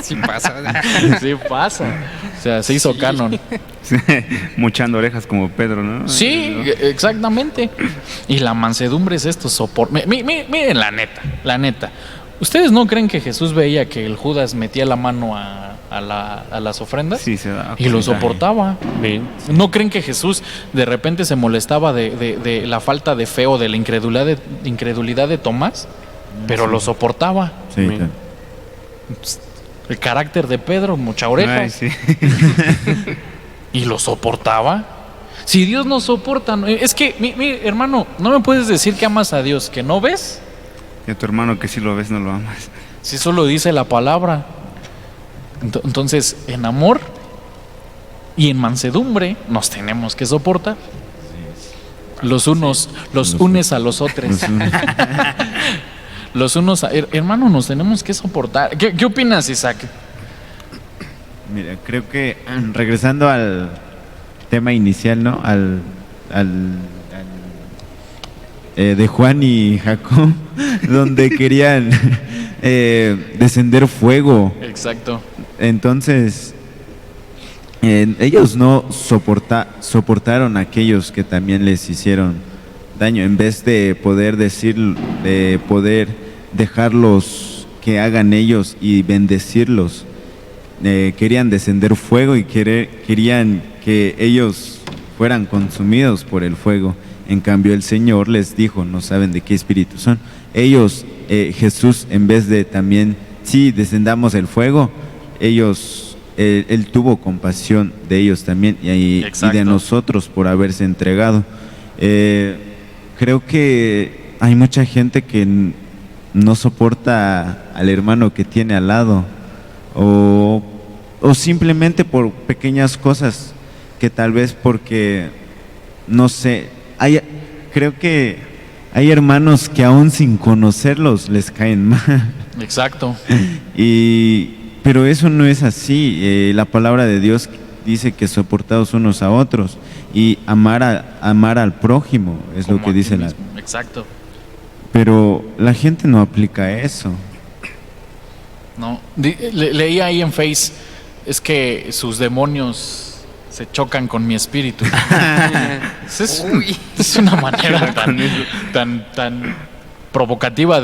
Sí pasa. Sí pasa. O sea, se hizo canon. Mochando orejas como Pedro, ¿no? Sí, exactamente. Y la mansedumbre es esto, soporte. Miren la neta. ¿Ustedes no creen que Jesús veía que el Judas metía la mano a las ofrendas? Sí, se da Y lo cuenta. soportaba. Amén. ¿No creen que Jesús de repente se molestaba de la falta de fe o de la incredulidad de Tomás? Pero lo soportaba. Sí, Amén. claro. El carácter de Pedro, mucha oreja. Ay, sí. Y lo soportaba. Si Dios no soporta, es que, mi hermano, no me puedes decir que amas a Dios, que no ves, Y a tu hermano que si lo ves no lo amas. si eso lo dice la palabra. Entonces, en amor y en mansedumbre nos tenemos que soportar. Los unos, los unes a los otros. Los unos, hermano, nos tenemos que soportar. ¿Qué opinas, Isaac? Mira, creo que regresando al tema inicial, ¿no? De Juan y Jacob, donde querían descender fuego. Exacto. Entonces, ellos no soportaron a aquellos que también les hicieron daño, en vez de poder dejarlos que hagan ellos y bendecirlos. Querían descender fuego y querían que ellos fueran consumidos por el fuego. En cambio el Señor les dijo, no saben de qué espíritu son. Ellos, Jesús, en vez de también, sí, descendamos el fuego, Él tuvo compasión de ellos también y Exacto. de nosotros por haberse entregado. Creo que hay mucha gente que no soporta al hermano que tiene al lado o simplemente por pequeñas cosas que tal vez porque, no sé, creo que hay hermanos que aún sin conocerlos les caen mal. Exacto. Pero eso no es así. La palabra de Dios dice que soportados unos a otros y amar al prójimo es Como lo que a ti dice mismo. Exacto. Pero la gente no aplica eso. No, leí ahí en Face, es que sus demonios se chocan con mi espíritu. Es una manera tan provocativa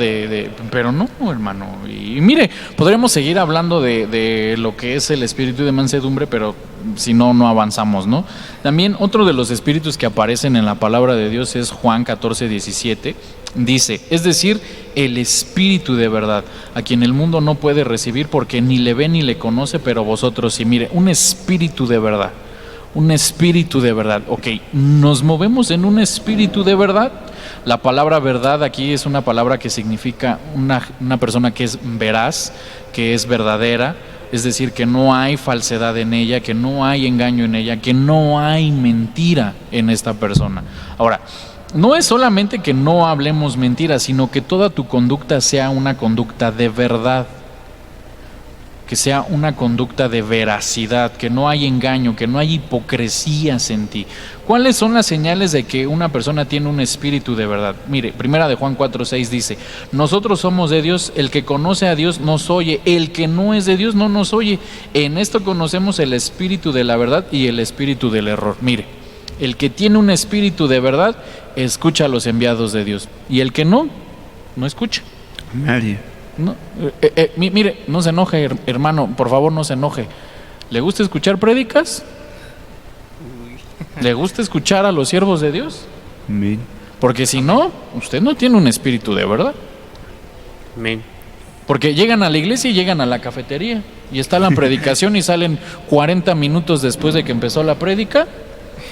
pero no, hermano. Y mire, podríamos seguir hablando de lo que es el espíritu de mansedumbre, pero si no, no avanzamos, ¿no? También otro de los espíritus que aparecen en la palabra de Dios es Juan 14:17. Dice, es decir, el espíritu de verdad, a quien el mundo no puede recibir porque ni le ve ni le conoce, pero vosotros sí. Mire, un espíritu de verdad. Un espíritu de verdad. Ok, nos movemos en un espíritu de verdad. La palabra verdad aquí es una palabra que significa una persona que es veraz, que es verdadera, es decir, que no hay falsedad en ella, que no hay engaño en ella, que no hay mentira en esta persona. Ahora, no es solamente que no hablemos mentiras, sino que toda tu conducta sea una conducta de verdad, que sea una conducta de veracidad, que no hay engaño, que no hay hipocresías en ti. ¿Cuáles son las señales de que una persona tiene un espíritu de verdad? Mire, primera de Juan 4:6 dice, nosotros somos de Dios, el que conoce a Dios nos oye, el que no es de Dios no nos oye. En esto conocemos el espíritu de la verdad y el espíritu del error. Mire, el que tiene un espíritu de verdad escucha a los enviados de Dios, y el que no escucha. Nadie. No, mire, no se enoje, hermano, por favor no se enoje. ¿Le gusta escuchar prédicas? ¿Le gusta escuchar a los siervos de Dios? Amén. Porque si no, usted no tiene un espíritu de verdad. Amén. Porque llegan a la iglesia y llegan a la cafetería y está la predicación y salen 40 minutos después de que empezó la prédica.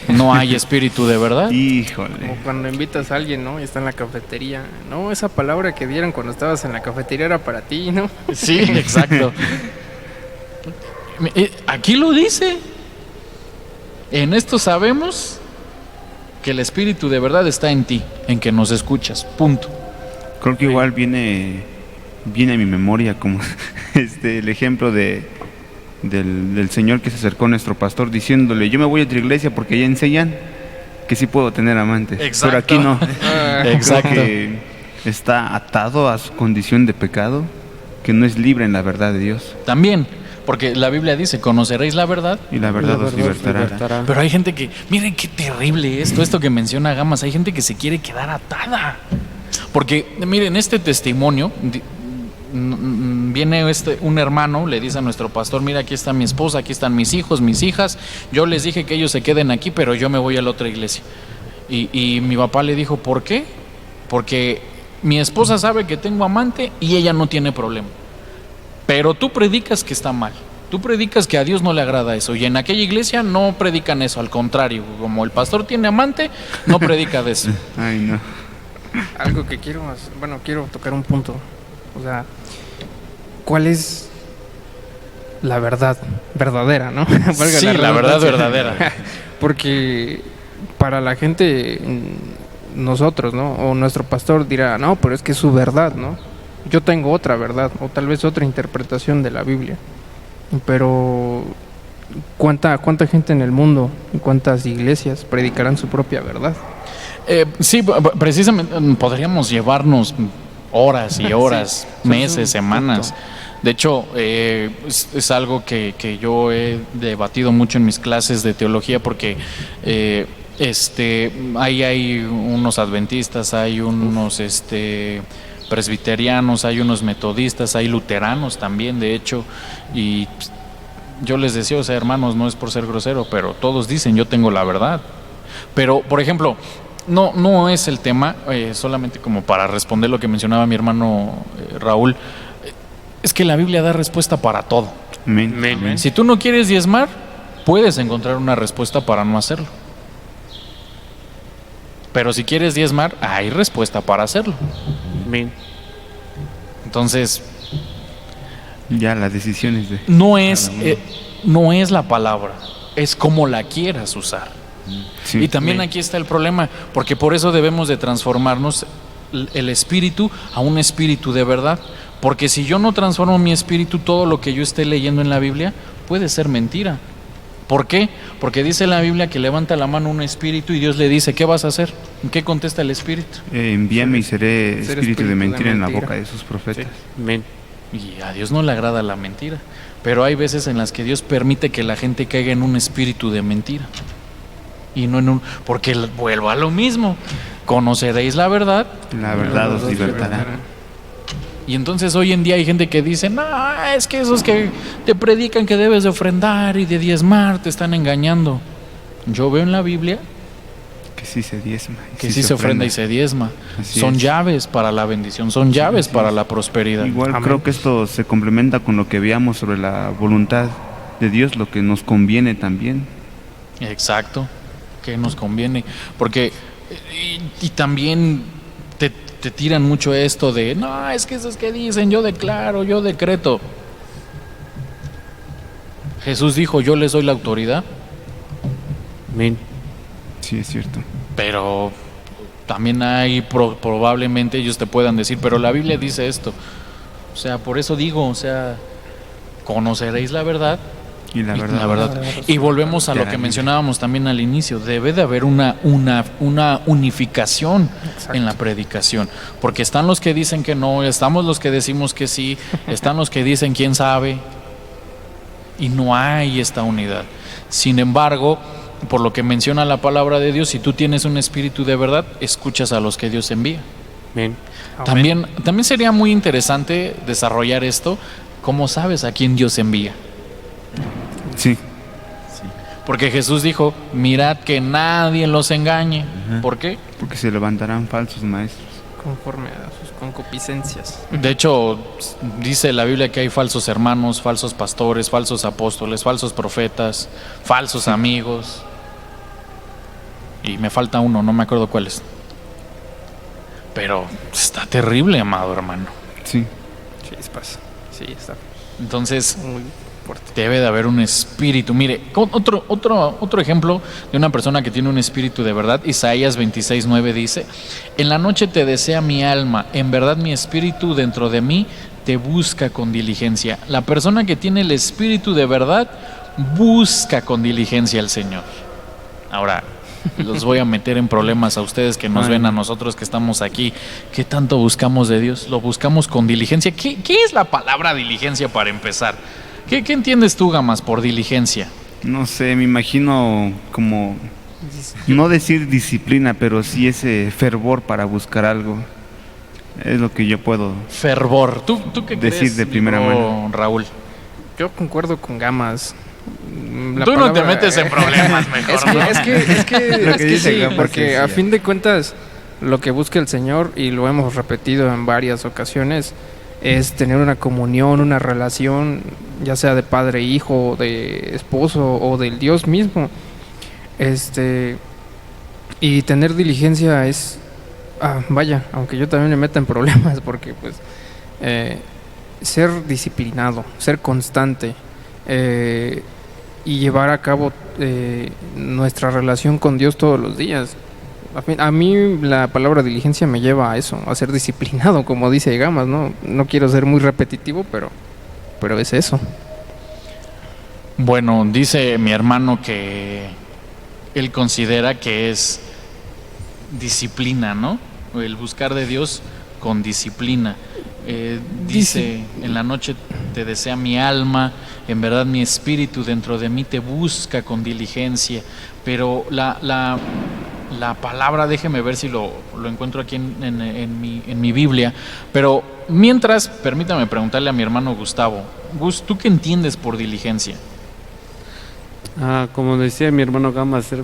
No hay espíritu de verdad. Como Híjole. cuando invitas a alguien, ¿no? Y está en la cafetería. No, esa palabra que dieron cuando estabas en la cafetería era para ti, ¿no? Sí, exacto. Aquí lo dice. En esto sabemos que el espíritu de verdad está en ti, en que nos escuchas. Punto. Creo que igual viene a mi memoria como el ejemplo del señor que se acercó a nuestro pastor diciéndole, yo me voy a otra iglesia porque allá enseñan que sí puedo tener amantes. Exacto. Pero aquí no. Exacto. Creo que está atado a su condición de pecado, que no es libre en la verdad de Dios. También, porque la Biblia dice, conoceréis la verdad. Y la verdad os libertará. Pero hay gente que, miren qué terrible esto que menciona Gamas, hay gente que se quiere quedar atada. Porque, miren, este testimonio, viene un hermano, le dice a nuestro pastor, mira, aquí está mi esposa, aquí están mis hijos, mis hijas, yo les dije que ellos se queden aquí, pero yo me voy a la otra iglesia. Y mi papá le dijo, ¿por qué? Porque mi esposa sabe que tengo amante y ella no tiene problema. Pero tú predicas que está mal. Tú predicas que a Dios no le agrada eso. Y en aquella iglesia no predican eso. Al contrario, como el pastor tiene amante, no predica de eso. Ay, no. Algo que quiero tocar un punto. O sea, ¿cuál es la verdad verdadera, no? Valga Sí, la verdad verdadera. Porque para la gente, nosotros, ¿no? O nuestro pastor dirá, no, pero es que es su verdad, ¿no? Yo tengo otra verdad, o tal vez otra interpretación de la Biblia. Pero ¿cuánta gente en el mundo, cuántas iglesias predicarán su propia verdad? Sí, precisamente podríamos llevarnos horas y horas, Sí, meses, semanas. punto. De hecho, es algo que yo he debatido mucho en mis clases de teología porque ahí hay unos adventistas, hay unos presbiterianos, hay unos metodistas, hay luteranos también, de hecho, y yo les decía, o sea, hermanos, no es por ser grosero, pero todos dicen, yo tengo la verdad. Pero, por ejemplo, no es el tema, solamente como para responder lo que mencionaba mi hermano Raúl, es que la Biblia da respuesta para todo. Amén. Amén. Si tú no quieres diezmar, puedes encontrar una respuesta para no hacerlo. Pero si quieres diezmar, hay respuesta para hacerlo. Amén. Entonces, Ya las decisiones de... no es la palabra, es como la quieras usar. Sí. Y también aquí está el problema, porque por eso debemos de transformarnos el espíritu a un espíritu de verdad. Porque si yo no transformo mi espíritu, todo lo que yo esté leyendo en la Biblia puede ser mentira. ¿Por qué? Porque dice la Biblia que levanta la mano un espíritu y Dios le dice, ¿qué vas a hacer? ¿Qué contesta el espíritu? Envíame y seré espíritu de mentira en la mentira. boca de sus profetas. Amén. Y a Dios no le agrada la mentira. Pero hay veces en las que Dios permite que la gente caiga en un espíritu de mentira. y no en un... Porque vuelvo a lo mismo, conoceréis la verdad. La verdad os libertará. Y entonces hoy en día hay gente que dice, no, es que esos que te predican que debes de ofrendar y de diezmar te están engañando. Yo veo en la Biblia Que sí se diezma. que sí se ofrenda y se diezma. Así Son es. llaves para la bendición, son llaves para la prosperidad. Igual Amén. creo que esto se complementa con lo que veíamos sobre la voluntad de Dios, lo que nos conviene también. Exacto, que nos conviene. Porque, y también te tiran mucho esto de, no, es que esos que dicen, yo declaro, yo decreto. Jesús dijo, yo les doy la autoridad, Amén. Sí, es cierto. pero también hay, probablemente ellos te puedan decir, pero la Biblia dice esto. O sea, por eso digo, o sea, conoceréis la verdad. Y la verdad. La verdad. Y volvemos a lo que mencionábamos también al inicio. Debe de haber una unificación Exacto. en la predicación. Porque están los que dicen que no, estamos los que decimos que sí, están los que dicen quién sabe. Y no hay esta unidad. Sin embargo, por lo que menciona la palabra de Dios, si tú tienes un espíritu de verdad, escuchas a los que Dios envía. Amén. Amén. También sería muy interesante desarrollar esto. ¿Cómo sabes a quién Dios envía? Sí. Porque Jesús dijo, mirad que nadie los engañe. Ajá. ¿Por qué? Porque se levantarán falsos maestros. Conforme a sus concupiscencias. De hecho, dice la Biblia que hay falsos hermanos, falsos pastores, falsos apóstoles, falsos profetas, falsos amigos. Y me falta uno, no me acuerdo cuál es. Pero está terrible, amado hermano. Sí. Chispas. Sí, está Entonces, muy fuerte. debe de haber un espíritu. Mire, otro ejemplo de una persona que tiene un espíritu de verdad. Isaías 26:9 dice, en la noche te desea mi alma, en verdad mi espíritu dentro de mí te busca con diligencia. La persona que tiene el espíritu de verdad busca con diligencia al Señor. Ahora, los voy a meter en problemas a ustedes que nos ven, a nosotros que estamos aquí. ¿Qué tanto buscamos de Dios? Lo buscamos con diligencia. ¿Qué es la palabra diligencia para empezar? ¿Qué entiendes tú, Gamas, por diligencia? No sé, me imagino como, no decir disciplina, pero sí ese fervor para buscar algo. Es lo que yo puedo. Fervor. ¿Tú qué Decir crees, de primera mi bro mano. Raúl? Yo concuerdo con Gamas. La Tú no te palabra- metes en problemas, mejor, ¿no? Es que Lo que dice sí, Gamas porque es a cierto. fin de cuentas lo que busca el Señor, y lo hemos repetido en varias ocasiones, es tener una comunión, una relación, ya sea de padre e hijo, de esposo o del Dios mismo. Y tener diligencia es, vaya, aunque yo también me meta en problemas, porque pues ser disciplinado, ser constante, y llevar a cabo nuestra relación con Dios todos los días. A mí la palabra diligencia me lleva a eso, a ser disciplinado, como dice Gamas, ¿no? No quiero ser muy repetitivo, pero es eso. Bueno, dice mi hermano que él considera que es disciplina, ¿no? El buscar de Dios con disciplina. Dice, en la noche te desea mi alma, en verdad mi espíritu dentro de mí te busca con diligencia, pero la palabra, déjeme ver si lo encuentro aquí en mi Biblia, pero mientras, permítame preguntarle a mi hermano Gustavo. Gus, ¿tú qué entiendes por diligencia? Como decía mi hermano Gama, ser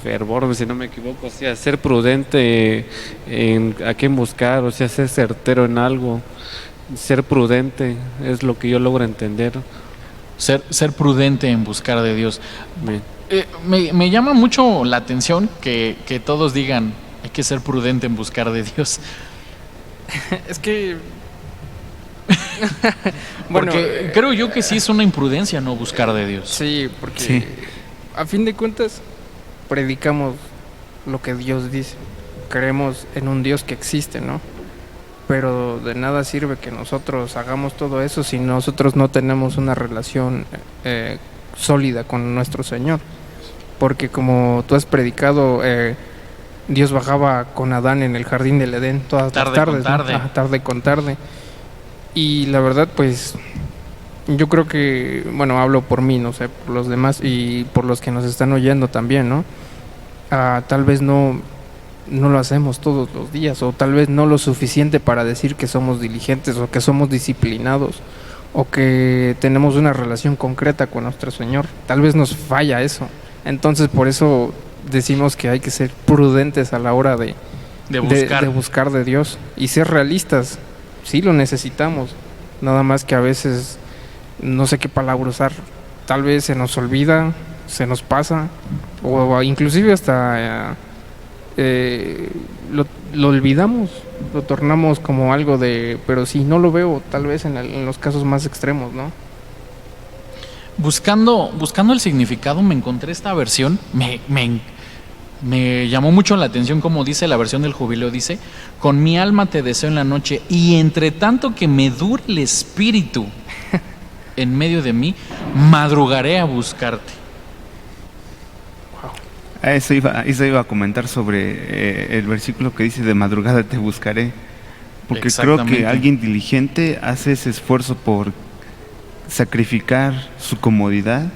fervor, si no me equivoco, o sea, ser prudente en a quién buscar, o sea, ser certero en algo, ser prudente, es lo que yo logro entender. Ser prudente en buscar de Dios. Bien. Me llama mucho la atención que todos digan, hay que ser prudente en buscar de Dios. Es que... Porque creo yo que sí es una imprudencia no buscar de Dios. Sí, porque Sí. a fin de cuentas predicamos lo que Dios dice. Creemos en un Dios que existe, ¿no? Pero de nada sirve que nosotros hagamos todo eso si nosotros no tenemos una relación sólida con nuestro Señor. Porque como tú has predicado, Dios bajaba con Adán en el jardín del Edén todas Tarde las tardes, con tarde. ¿no? Tarde con tarde. Y la verdad, pues, yo creo que, bueno, hablo por mí, no sé, por los demás y por los que nos están oyendo también, ¿no? tal vez no lo hacemos todos los días, o tal vez no lo suficiente para decir que somos diligentes o que somos disciplinados o que tenemos una relación concreta con nuestro Señor. Tal vez nos falla eso. Entonces por eso decimos que hay que ser prudentes a la hora de buscar de Dios y ser realistas. Sí lo necesitamos, nada más que a veces no sé qué palabra usar. Tal vez se nos olvida, se nos pasa, o inclusive hasta lo olvidamos, lo tornamos como algo de, pero si no lo veo, tal vez en los casos más extremos, ¿no? Buscando el significado me encontré esta versión, me llamó mucho la atención como dice la versión del Jubileo, dice: con mi alma te deseo en la noche y entre tanto que me dure el espíritu en medio de mí, madrugaré a buscarte. Eso iba a comentar sobre el versículo que dice: de madrugada te buscaré. Porque creo que alguien diligente hace ese esfuerzo por sacrificar su comodidad,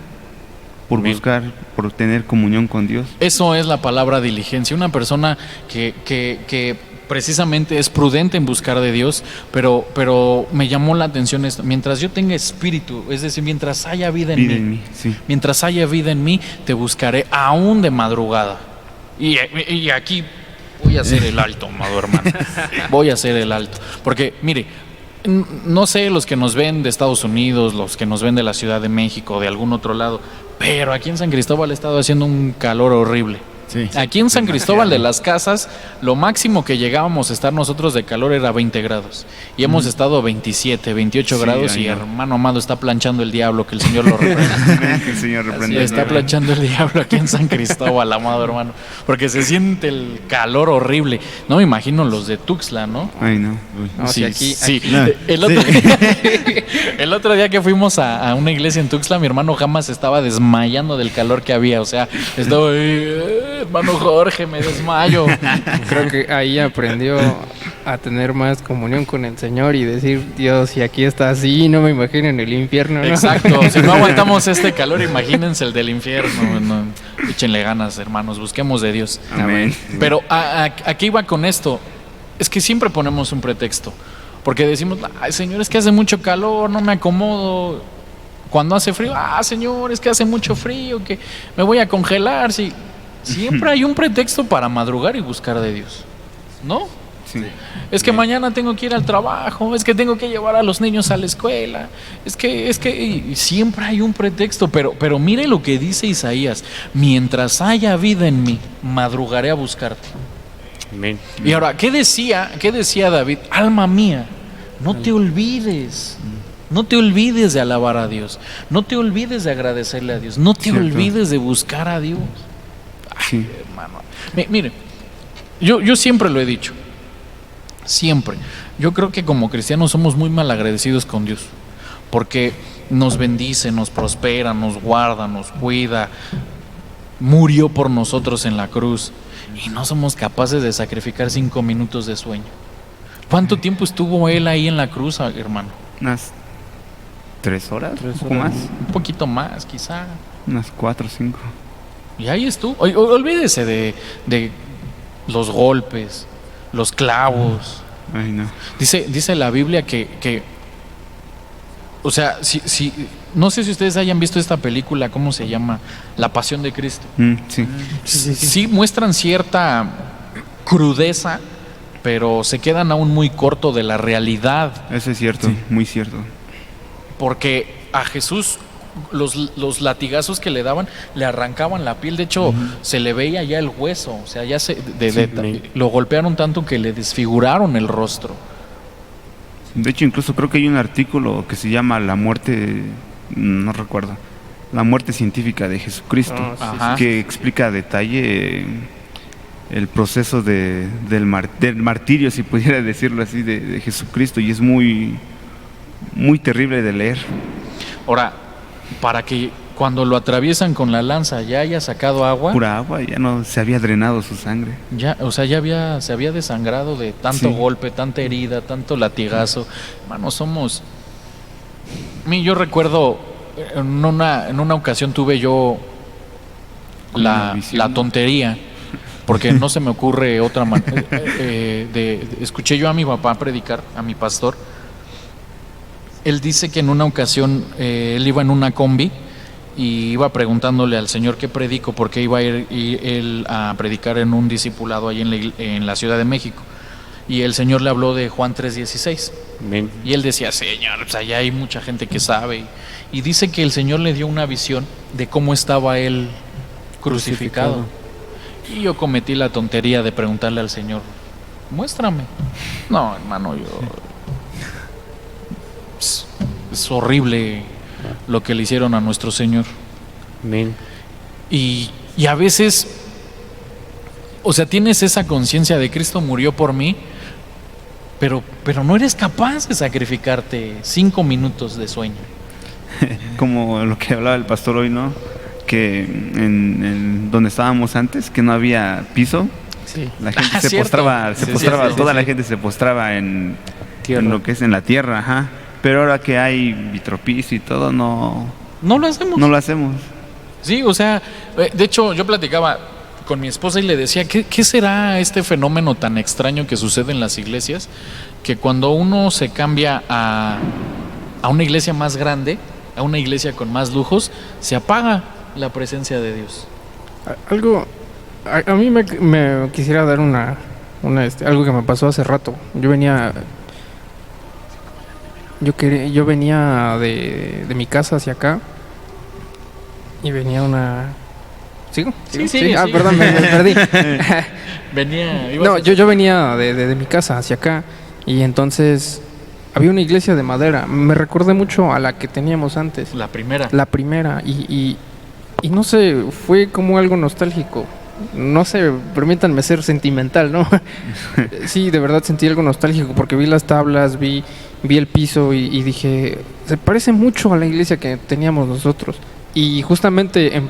por buscar, por tener comunión con Dios. Eso es la palabra diligencia. Una persona que precisamente es prudente en buscar de Dios, pero me llamó la atención esto: mientras yo tenga espíritu, es decir, mientras haya vida en mí, sí. Mientras haya vida en mí, te buscaré aún de madrugada. Y aquí voy a hacer el alto, amado hermano. Voy a hacer el alto. Porque, mire, no sé los que nos ven de Estados Unidos, los que nos ven de la Ciudad de México, de algún otro lado, pero aquí en San Cristóbal ha estado haciendo un calor horrible. Sí. Aquí en San Cristóbal de las Casas, lo máximo que llegábamos a estar nosotros de calor era 20 grados. Y hemos estado a 27, 28 grados y hermano amado, está planchando el diablo, que el Señor lo reprenda. Que el Señor reprenda. Está planchando el diablo aquí en San Cristóbal, amado hermano. Porque se siente el calor horrible. No me imagino los de Tuxtla, ¿no? Ay, no. No, Sí, aquí. No, El otro día que fuimos a una iglesia en Tuxtla, mi hermano jamás estaba desmayando del calor que había. O sea, estaba hermano Jorge, me desmayo. Creo que ahí aprendió a tener más comunión con el Señor y decir: Dios, si aquí está así, no me imagino en el infierno, ¿no? Exacto, si no aguantamos este calor, imagínense el del infierno. No, échenle ganas, hermanos, busquemos de Dios. Amén. Pero ¿a qué iba con esto? Es que siempre ponemos un pretexto, porque decimos: ay, Señor, es que hace mucho calor, no me acomodo. Cuando hace frío: Señor, es que hace mucho frío, que me voy a congelar. Sí. Siempre hay un pretexto para madrugar y buscar de Dios, ¿no? Sí. Es que mañana tengo que ir al trabajo, es que tengo que llevar a los niños a la escuela, es que y siempre hay un pretexto, pero mire lo que dice Isaías: mientras haya vida en mí, madrugaré a buscarte. Amén. Y ahora, ¿qué decía David? Alma mía, no te olvides. No te olvides de alabar a Dios, no te olvides de agradecerle a Dios, no te olvides de buscar a Dios. Sí. Hermano, mire, yo siempre lo he dicho, siempre. Yo creo que como cristianos somos muy mal agradecidos con Dios, porque nos bendice, nos prospera, nos guarda, nos cuida, murió por nosotros en la cruz y no somos capaces de sacrificar 5 minutos de sueño. ¿Cuánto tiempo estuvo Él ahí en la cruz, hermano? Unas 3 horas, un poco horas. más, Un poquito más, quizá. unas 4 o 5. Y ahí estuvo. Olvídese de los golpes, los clavos. Ay, no. Dice la Biblia que o sea, si no sé si ustedes hayan visto esta película, ¿cómo se llama? La Pasión de Cristo. Sí. Sí muestran cierta crudeza, pero se quedan aún muy corto de la realidad, Eso es cierto, muy cierto. porque a Jesús los latigazos que le daban le arrancaban la piel. De hecho, se le veía ya el hueso. O sea, ya lo golpearon tanto que le desfiguraron el rostro. De hecho, incluso creo que hay un artículo que se llama La muerte, no recuerdo, La muerte científica de Jesucristo, Ajá. que explica a detalle el proceso del martirio, si pudiera decirlo así, de Jesucristo, y es muy, muy terrible de leer. Ahora, para que cuando lo atraviesan con la lanza ya haya sacado agua, Pura agua, ya no se había drenado su sangre. ya, o sea, se había desangrado de tanto Sí. golpe, tanta herida, tanto latigazo. Hermano, yo recuerdo en una ocasión tuve yo Una la visión. tontería porque no se me ocurre otra manera. Escuché yo a mi papá predicar, a mi pastor. Él dice que en una ocasión él iba en una combi y iba preguntándole al Señor qué predico, porque iba a ir él a predicar en un discipulado ahí en la Ciudad de México. Y el Señor le habló de Juan 3:16. Amén. Y él decía, Señor, pues allá hay mucha gente que sabe. Y dice que el Señor le dio una visión de cómo estaba él crucificado. Y yo cometí la tontería de preguntarle al Señor, muéstrame. No, hermano, es horrible lo que le hicieron a nuestro Señor. Amén. Y a veces, o sea, tienes esa conciencia de Cristo murió por mí, pero no eres capaz de sacrificarte 5 minutos de sueño. Como lo que hablaba el pastor hoy, ¿no? Que en donde estábamos antes, que no había piso, Sí. la gente se Cierto. postraba, Sí, toda sí. la gente se postraba en Tierra. lo que es en la tierra, ajá. Pero ahora que hay vitropiso y todo, no No lo hacemos. lo hacemos. Sí, o sea, de hecho yo platicaba con mi esposa y le decía, ¿qué será este fenómeno tan extraño que sucede en las iglesias? Que cuando uno se cambia a una iglesia más grande, a una iglesia con más lujos, se apaga la presencia de Dios. Algo, a mí me quisiera dar algo que me pasó hace rato. Yo venía de mi casa hacia acá y venía una... ¿Sigo? Sí, sí. Perdón, me perdí. No, yo venía de mi casa hacia acá y entonces había una iglesia de madera. Me recordé mucho a la que teníamos antes. La primera. La primera y no sé, fue como algo nostálgico. No sé, permítanme ser sentimental, ¿no? Sí, de verdad sentí algo nostálgico porque vi las tablas, vi el piso y dije, se parece mucho a la iglesia que teníamos nosotros. Y justamente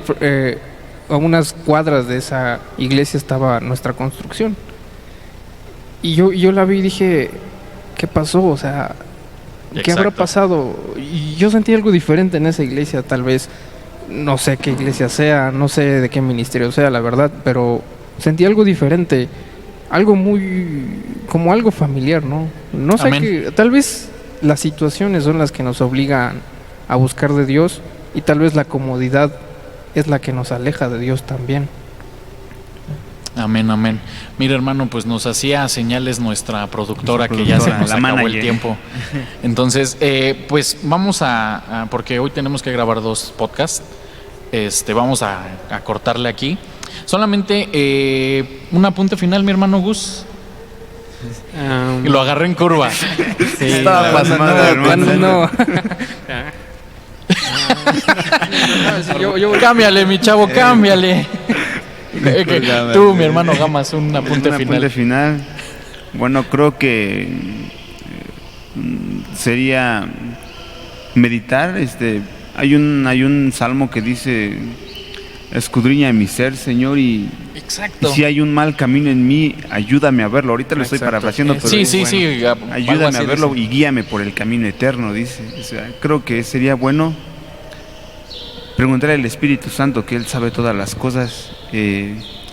a unas cuadras de esa iglesia estaba nuestra construcción. Y yo la vi y dije, ¿qué pasó? O sea, ¿qué habrá Exacto. pasado? Y yo sentí algo diferente en esa iglesia, tal vez. No sé qué iglesia sea, no sé de qué ministerio sea, la verdad, pero sentí algo diferente, algo como algo familiar, ¿no? No sé Amén. tal vez las situaciones son las que nos obligan a buscar de Dios y tal vez la comodidad es la que nos aleja de Dios también. Amén, amén. Mira, hermano, pues nos hacía señales nuestra productora que ya se productora, nos la acabó manager. el tiempo. Entonces, pues vamos porque hoy tenemos que grabar 2 podcasts. Vamos a cortarle aquí. Solamente un apunte final, mi hermano Gus. Y lo agarré en curva. Estaba pasmado, hermano. No. Cámbiale, mi chavo, cámbiale. Tú, mi hermano Gamas, un apunte Un final. apunte final. Bueno, creo que sería meditar. Hay un salmo que dice: escudriña mi ser, Señor, y Exacto. si hay un mal camino en mí, ayúdame a verlo. Ahorita lo estoy Exacto. parafraseando, pero Sí, es sí, bueno. sí. algo Ayúdame así a verlo dice. y guíame por el camino eterno, dice. O sea, creo que sería bueno preguntarle al Espíritu Santo, que Él sabe todas las cosas,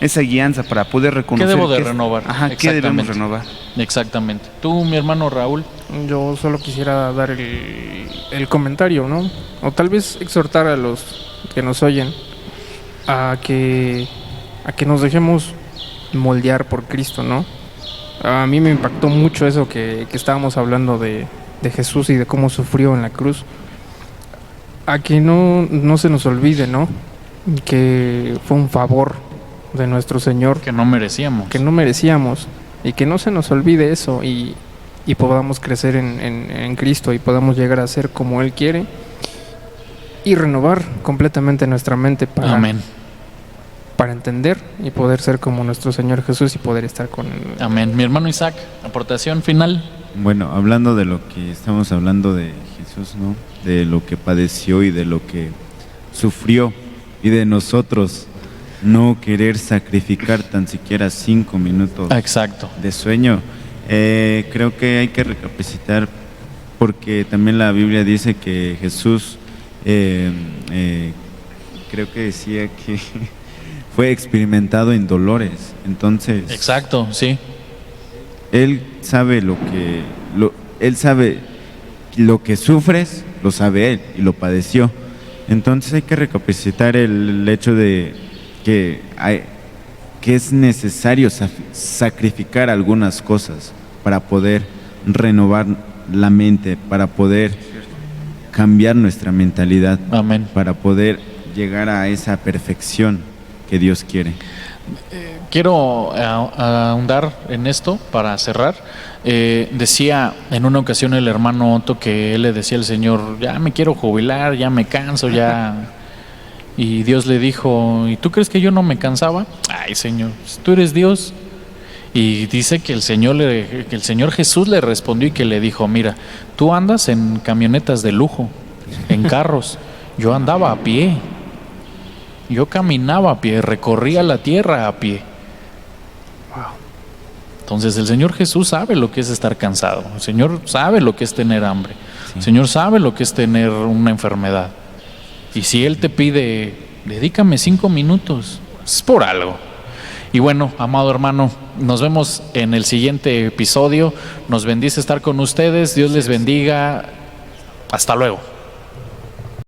esa guianza para poder reconocer ¿Qué debo de qué renovar? Ajá, ¿qué debemos Exactamente. renovar? Exactamente. Tú, mi hermano Raúl. Yo solo quisiera dar el comentario, ¿no? O tal vez exhortar a los que nos oyen a que nos dejemos moldear por Cristo, ¿no? A mí me impactó mucho eso que estábamos hablando de Jesús y de cómo sufrió en la cruz. A que no se nos olvide, ¿no? Que fue un favor de nuestro Señor Que no merecíamos. que no merecíamos, y que no se nos olvide eso y podamos crecer en Cristo y podamos llegar a ser como Él quiere y renovar completamente nuestra mente Amén. para entender y poder ser como nuestro Señor Jesús y poder estar con Él. Amén. Mi hermano Isaac, aportación final. Bueno, hablando de lo que estamos hablando de Jesús, ¿no? De lo que padeció y de lo que sufrió, y de nosotros no querer sacrificar tan siquiera 5 minutos Exacto. de sueño. Creo que hay que recapacitar, porque también la Biblia dice que Jesús creo que decía que fue experimentado en dolores. Entonces, Exacto, sí. Él sabe Él sabe lo que sufres, lo sabe Él y lo padeció. Entonces hay que recapacitar el hecho de que es necesario sacrificar algunas cosas para poder renovar la mente, para poder cambiar nuestra mentalidad, Amén. para poder llegar a esa perfección que Dios quiere. Quiero ahondar en esto para cerrar. Decía en una ocasión el hermano Otto que él le decía al Señor, ya me quiero jubilar, ya me canso, ya. Y Dios le dijo, ¿y tú crees que yo no me cansaba? Ay, Señor, tú eres Dios. Y dice que el Señor Jesús le respondió y que le dijo, mira, tú andas en camionetas de lujo, en carros, yo andaba a pie. Yo caminaba a pie, recorría la tierra a pie. Entonces el Señor Jesús sabe lo que es estar cansado. El Señor sabe lo que es tener hambre. El Señor sabe lo que es tener una enfermedad. Y si Él te pide, dedícame 5 minutos, es por algo. Y bueno, amado hermano, nos vemos en el siguiente episodio. Nos bendice estar con ustedes. Dios les bendiga. Hasta luego.